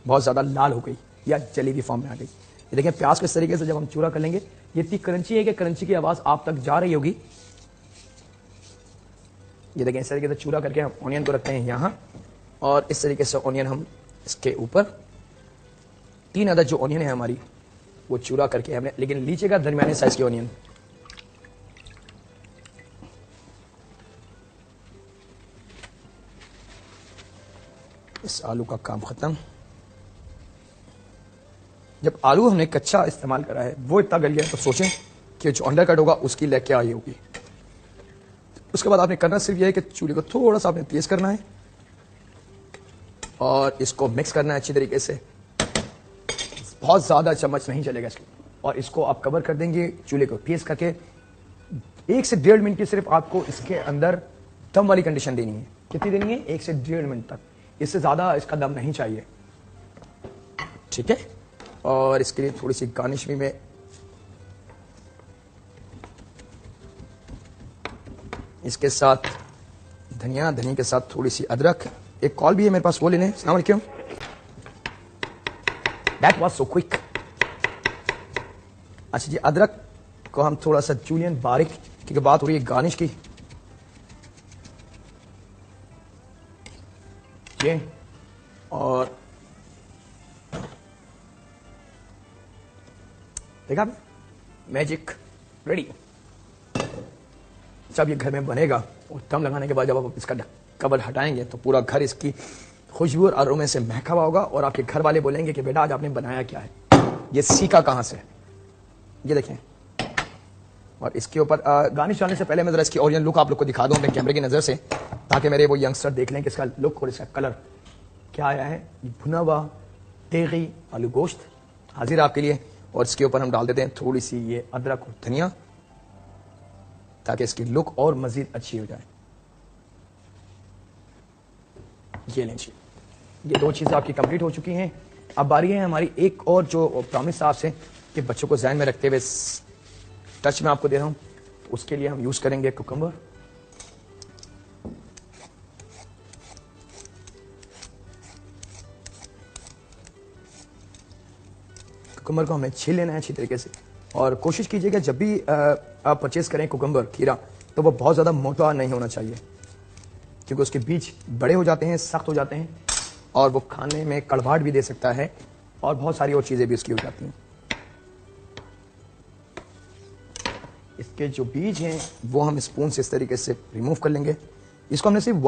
बहुत ज्यादा लाल हो गई या जली हुई फॉर्म में आ गई। ये देखें, प्याज को इस तरीके से जब हम चूरा कर लेंगे, ये इतनी क्रंची है कि क्रंची की आवाज आप तक जा रही होगी। ये देखें, इस तरीके से चूरा करके हम ऑनियन को रखते हैं यहां, और इस तरीके से ऑनियन हम इसके ऊपर 3 अदद जो ऑनियन है हमारी वो चूरा करके हमने, लेकिन लीजिएगा दरमियाने साइज की ऑनियन। इस आलू का काम खत्म। जब आलू हमने कच्चा इस्तेमाल करा है वो इतना गल गया तो सोचें कि जो अंडर कट होगा उसकी लेग क्या आई होगी। उसके बाद आपने करना सिर्फ यह है कि चूल्हे को थोड़ा सा आपने तेज करना है और इसको मिक्स करना है अच्छी तरीके से। बहुत ज्यादा चम्मच नहीं चलेगा इसको, और इसको आप कवर कर देंगे चूल्हे को तेज करके। 1 से 1.5 मिनट की सिर्फ आपको इसके अंदर दम वाली कंडीशन देनी है। कितनी देनी है? 1 से 1.5 मिनट तक, इससे ज्यादा इसका दम नहीं चाहिए, ठीक है। और इसके लिए थोड़ी सी गार्निश भी मैं इसके साथ धनिया के साथ थोड़ी सी अदरक। एक कॉल भी है मेरे पास, वो ले लें। अस्सलाम वालेकुम। That was so quick. अच्छा जी, अदरक को हम थोड़ा सा जूलियन बारीक, क्योंकि बात हो रही है गार्निश की, ये और देखा मैजिक रेडी। जब ये घर में बनेगा और दम लगाने के बाद जब आप इसका कवर हटाएंगे तो पूरा घर इसकी खुशबू और अरोमे से महका हुआ होगा, और आपके घर वाले बोलेंगे कि बेटा आज आपने बनाया क्या है, ये सीखा कहां से। ये देखें, और इसके ऊपर गार्निश डालने से पहले मैं जरा इसकी ओरिजिनल लुक आप लोग को दिखा दूं अपने कैमरे की नजर से, ताकि मेरे वो यंगस्टर देख लें कि इसका लुक और इसका कलर क्या आया है। ये भुना हुआ देगी आलू गोश्त हाजिर आपके लिए, और इसके ऊपर हम डाल देते हैं थोड़ी सी ये अदरक और धनिया, ताकि इसकी लुक और मजीद अच्छी हो जाए। ये लीजिए, ये 2 चीजें आपकी कंप्लीट हो चुकी हैं। अब बारी है हमारी एक और, जो प्रॉमिस आपसे कि बच्चों को ध्यान में रखते हुए टच में आपको दे रहा हूं, तो उसके लिए हम यूज करेंगे कुकम्बर। कुकम्बर को हमें छील लेना है अच्छी तरीके से, और कोशिश कीजिएगा जब भी आप परचेज करें कुकम्बर, खीरा, तो वो बहुत ज़्यादा मोटा नहीं होना चाहिए, क्योंकि उसके बीज बड़े हो जाते हैं, सख्त हो जाते हैं, और वो खाने में कड़वाहट भी दे सकता है, और बहुत सारी और चीज़ें भी उसकी हो जाती हैं। इसके जो बीज हैं वो हम स्पून से इस तरीके से रिमूव कर लेंगे। इसको हमने सिर्फ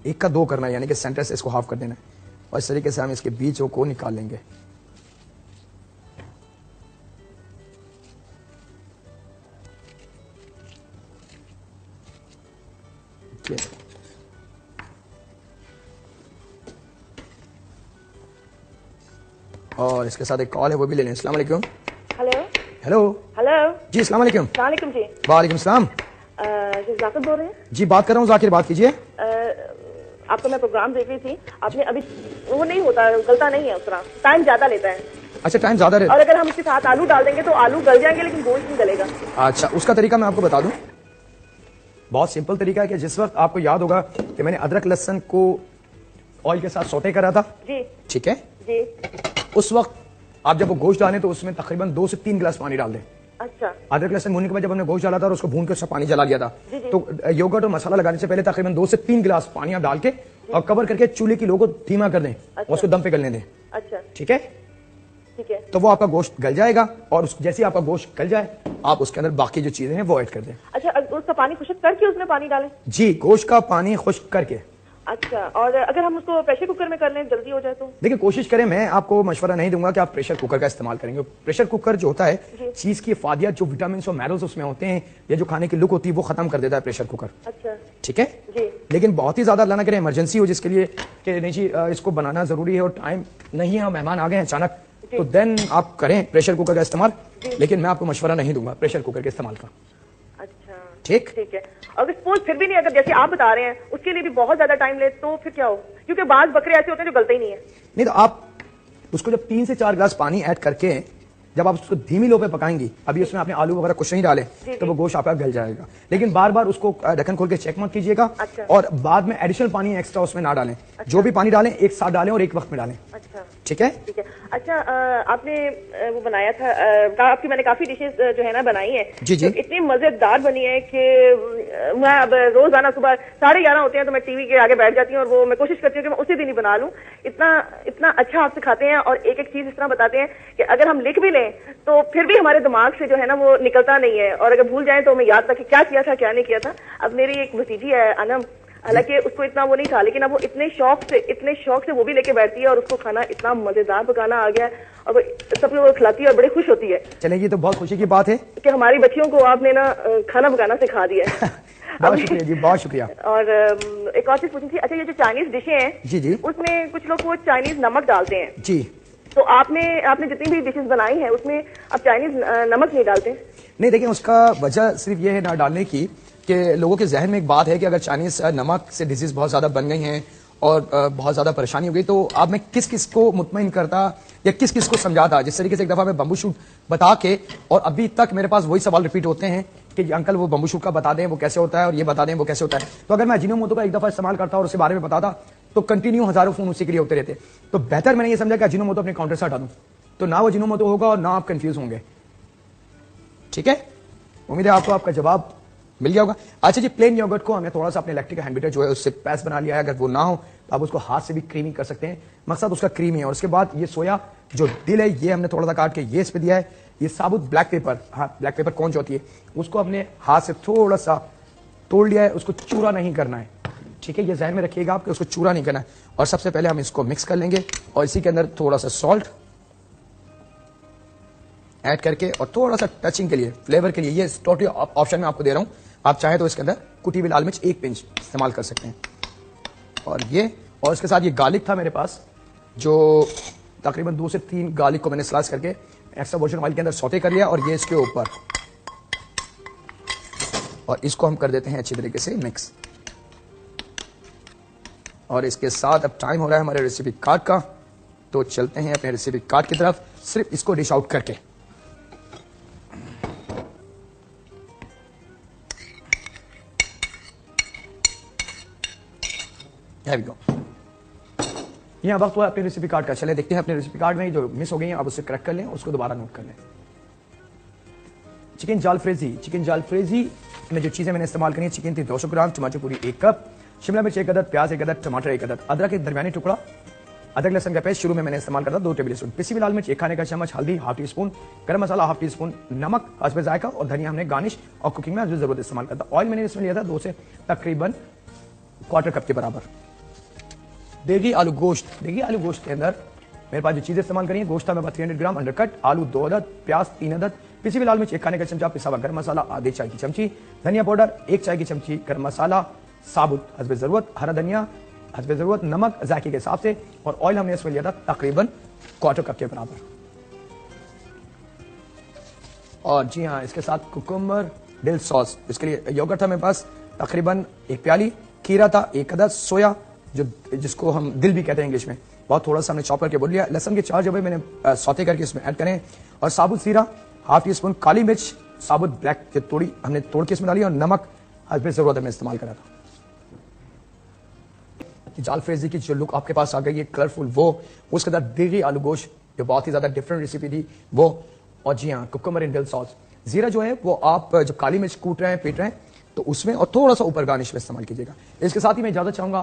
1 का 2 करना है, यानी कि सेंटर से इसको हाफ कर देना है, और इस तरीके से हम इसके बीजों को निकाल लेंगे। और इसके साथ एक कॉल है, वो भी ले लें। अस्सलाम वालेकुम। Hello hello. हेलो जी अस्सलाम वालेकुम। वालेकुम जी। वालेकुम सलाम। जाकिर बोल रहे हैं? जी बात कर रहा हूँ, जाकिर बात कीजिए। आपका मैं प्रोग्राम देख रही थी, आपने अभी वो नहीं होता, गलता नहीं है उस तरह, टाइम ज्यादा लेता है। अच्छा टाइम ज्यादा और अगर हम इसके साथ आलू डाल देंगे तो आलू गल जाएंगे लेकिन गोश्त नहीं गलेगा। अच्छा उसका तरीका मैं आपको बता दूं, बहुत सिंपल तरीका है कि जिस वक्त आपको याद होगा कि मैंने अदरक लहसुन को ऑयल के साथ सौटे करा था जी ठीक है जी। उस वक्त आप जब वो गोश्त डालें तो उसमें तकरीबन 2 से 3 गिलास पानी डाल दें। अच्छा अदरक लहसुन भूनने के बाद जब हमने गोश्त डाला था और उसको भून के उसका पानी जला दिया था तो योगर्ट और मसाला लगाने से पहले तकरीबन 2 से 3 गिलास पानी आप डाल के और कवर करके चूल्हे की लो को धीमा कर दें और उसको दम पे गलने दें। अच्छा ठीक है ठीक है। तो वो आपका गोश्त गल जाएगा और जैसे आपका गोश्त गल जाए आप उसके अंदर बाकी जो चीजें हैं वो ऐड कर दें। अच्छा उसका पानी खुश्क करके उसमें पानी डालें? जी गोश्त का पानी खुश्क करके। अच्छा और अगर हम उसको प्रेशर कुकर में कर लें जल्दी हो जाए तो? देखिए कोशिश करें, मैं आपको मशवरा नहीं दूंगा कि आप प्रेशर कुकर का इस्तेमाल करेंगे। प्रेशर कुकर जो होता है चीज की इफादियत जो विटामिन और मिनरल्स उसमें होते हैं या जो खाने की लुक होती है वो खत्म कर देता है प्रेशर कुकर। अच्छा ठीक है जी। लेकिन बहुत ही ज्यादा अल्लाह ना करे इमरजेंसी हो जिसके लिए कि नहीं जी इसको बनाना जरूरी है और टाइम नहीं है, मेहमान आ गए अचानक, तो देन आप करें प्रेशर कुकर का इस्तेमाल, लेकिन मैं आपको मशवरा नहीं दूंगा प्रेशर कुकर के इस्तेमाल का। अच्छा ठीक ठीक है। अगर सपोज फिर भी नहीं, अगर जैसे आप बता रहे हैं उसके लिए भी बहुत ज्यादा टाइम ले तो फिर क्या हो? क्योंकि बाज बकरे ऐसे होते हैं जो गलते ही नहीं है। नहीं तो आप उसको जब 3 से 4 गिलास पानी ऐड करके जब आप उसको धीमी लो पे पकाएंगी, अभी उसमें आपने आलू वगैरह कुछ नहीं डाले तो वो गोश्त आपका गल जाएगा, लेकिन बार बार उसको ढक्कन खोल के चेक मत कीजिएगा। अच्छा। और बाद में एडिशनल पानी एक्स्ट्रा उसमें ना डालें। अच्छा। जो भी पानी डालें एक साथ डालें और एक वक्त में डालें। अच्छा ठीक है ठीक है। अच्छा आपने वो बनाया था, आपकी मैंने काफी डिशेस जो है ना बनाई है, जी जी। तो इतनी मजेदार बनी है कि मैं अब रोजाना सुबह 11:30 होते हैं तो मैं टीवी के आगे बैठ जाती हूँ और वो मैं कोशिश करती हूँ कि मैं उसी दिन ही बना लूँ। इतना इतना अच्छा आप सिखाते हैं और एक एक चीज इस तरह बताते हैं कि अगर हम लिख भी लें तो फिर भी हमारे दिमाग से जो है ना वो निकलता नहीं है, और अगर भूल जाए तो हमें याद था कि क्या किया था क्या नहीं किया था। अब मेरी एक भतीजी है अनम, हालांकि उसको इतना वो नहीं था, लेकिन अब वो इतने शौक से वो भी लेके बैठती है और उसको खाना इतना मजेदार पकाना आ गया है और वो सबको वो खिलाती है और बड़ी खुश होती है। चलेगी तो बहुत खुशी की बात है कि हमारी बच्चियों को आपने ना खाना पकाना सिखा दिया है। बहुत शुक्रिया जी, बहुत शुक्रिया। और एक और चीज पूछनी थी, अच्छा ये जो चाइनीज डिशे हैं जी जी उसमें कुछ लोग वो चाइनीज नमक डालते हैं जी, तो आपने जितनी भी डिशेस बनाई हैं उसमें आप चाइनीज नमक नहीं डालते? नहीं देखिए उसका वजह सिर्फ ये है ना डालने की कि लोगों के जहन में एक बात है कि अगर चाइनीज नमक से डिजीज बहुत ज्यादा बन गई हैं और बहुत ज्यादा परेशानी हो गई, तो आप मैं किस किस को मुतमईन करता या किस किस को समझाता। जिस तरीके से एक दफा मैं बम्बू शूट बता के, और अभी तक मेरे पास वही सवाल रिपीट होते हैं कि अंकल वो बम्बू शूट का बता दें वो कैसे होता है और ये बता दें वो कैसे होता है। तो अगर मैं अजीनोमोटो का एक दफा इस्तेमाल करता और उसके बारे में बताता तो कंटिन्यू हजारों फोन उसी के लिए होते रहते। तो बेहतर मैंने ये समझा कि अजीनोमोटो अपने काउंटर से हटा दूं, तो ना वो अजीनोमोटो होगा और ना आप कंफ्यूज होंगे। ठीक है, उम्मीद है आपको आपका जवाब मिल गया होगा। अच्छा जी, प्लेन योगर्ट को हमने थोड़ा सा अपने इलेक्ट्रिक हैंड बीटर जो है उससे पैस बना लिया है। अगर वो ना हो तो आप उसको हाथ से भी क्रीमी कर सकते हैं, मकसद उसका क्रीमी है। और उसके बाद ये सोया जो दिल है ये हमने थोड़ा सा काट के ये इस पे दिया है। ये साबुत ब्लैक पेपर, हाँ ब्लैक पेपर कौन जो होती है, उसको हमने हाथ से थोड़ा सा तोड़ लिया है, उसको चूरा नहीं करना है। ठीक है, ये ध्यान में रखिएगा आप कि उसको चूरा नहीं करना है। और सबसे पहले हम इसको मिक्स कर लेंगे और इसी के अंदर थोड़ा सा सॉल्ट ऐड करके और थोड़ा सा टचिंग के लिए, फ्लेवर के लिए, ये टोटली ऑप्शन में आपको दे रहा हूं, आप चाहे तो इसके अंदर कुटी हुई लाल मिर्च 1 पिंच इस्तेमाल कर सकते हैं। और ये, और इसके साथ ये गार्लिक था मेरे पास, जो तकरीबन 2 से 3 गार्लिक को मैंने स्लाइस करके एक्स्ट्रा वर्जिन ऑयल के अंदर सौटे कर लिया और ये इसके ऊपर, और इसको हम कर देते हैं अच्छी तरीके से मिक्स। और इसके साथ अब टाइम हो रहा है हमारे रेसिपी कार्ड का, तो चलते हैं अपने रेसिपी कार्ड की तरफ, सिर्फ इसको डिश आउट करके। यहाँ वक्त हुआ अपने रेसिपी कार्ड का। चले देखते हैं अपने रेसिपी कार्ड में जो मिस हो गई है, आप उसे करेक्ट कर लें, उसको दोबारा नोट कर लें। चिकन जालफ्रेजी में जो चीजें मैंने इस्तेमाल करी है, चिकन थी 200 ग्राम, टमाटर पूरी 1 कप, शिमला मिर्च 1 अदद, प्याज 1 अदद, टमाटर 1 अदद, अदरक एक दरमियानी टुकड़ा, अदरक लहसुन का पेस्ट शुरू में मैंने इस्तेमाल करता 2 टेबल स्पून, पिसी हुई लाल मिर्च 1 खाने का चम्मच, हल्दी ½ टी स्पून, गरम मसाला ½ टी स्पून, नमक हस्बे जायका, और धनिया हमने गार्निश और कुकिंग में जो जरूरत इस्तेमाल करता। ऑयल मैंने इसमें लिया था 2 से तकरीबन क्वार्टर कप के बराबर। देगी आलू गोश्त के अंदर मेरे पास जो चीजें इस्तेमाल करी है, गोश्त था मेरे पास 300 ग्राम अंडरकट, आलू 2 अदद, प्याज 3 अदद, पिसी हुई लाल मिर्च 1 खाने का चमचा, पिसा हुआ गरम मसाला आधे चाय की चमची, धनिया पाउडर 1 चाय की चमची, गरम मसाला साबुत हस्बे जरूरत, हरा धनिया हस्बे जरूरत, नमक जायके के हिसाब से, और ऑयल हमने इसमें लिया था तकरीबन क्वार्टर कप के बराबर। और जी हाँ, इसके साथ कुकुम्बर डिल सॉस। इसके लिए योगर्ट था मेरे पास तकरीबन 1 प्याली, खीरा था 1 अदद, सोया जिसको हम दिल भी कहते हैं इंग्लिश में, बहुत थोड़ा सा हमने चॉप करके बोल लिया, लहसुन के 4 जबे मैंने सौते करके इसमें ऐड करें, और साबुत जीरा, ½ टीस्पून काली मिर्च, साबुत ब्लैक तोड़ी हमने तोड़ के इसमें डाली, और नमक हस्बे जरूरत है मैं इस्तेमाल करा था। जालफ्रेजी की जो लुक आपके पास आ गई है कलरफुल, वो उसके अंदर देगी आलू गोश्त, जो बहुत ही ज्यादा डिफरेंट रेसिपी थी वो, और जी हाँ कुकुम्बर एंड डिल सॉस। जीरा जो है वो आप जब काली मिर्च कूट रहे हैं, पीट रहे हैं, तो उसमें और थोड़ा सा ऊपर गार्निश में इस्तेमाल कीजिएगा। इसके साथ ही मैं इजाजत चाहूंगा।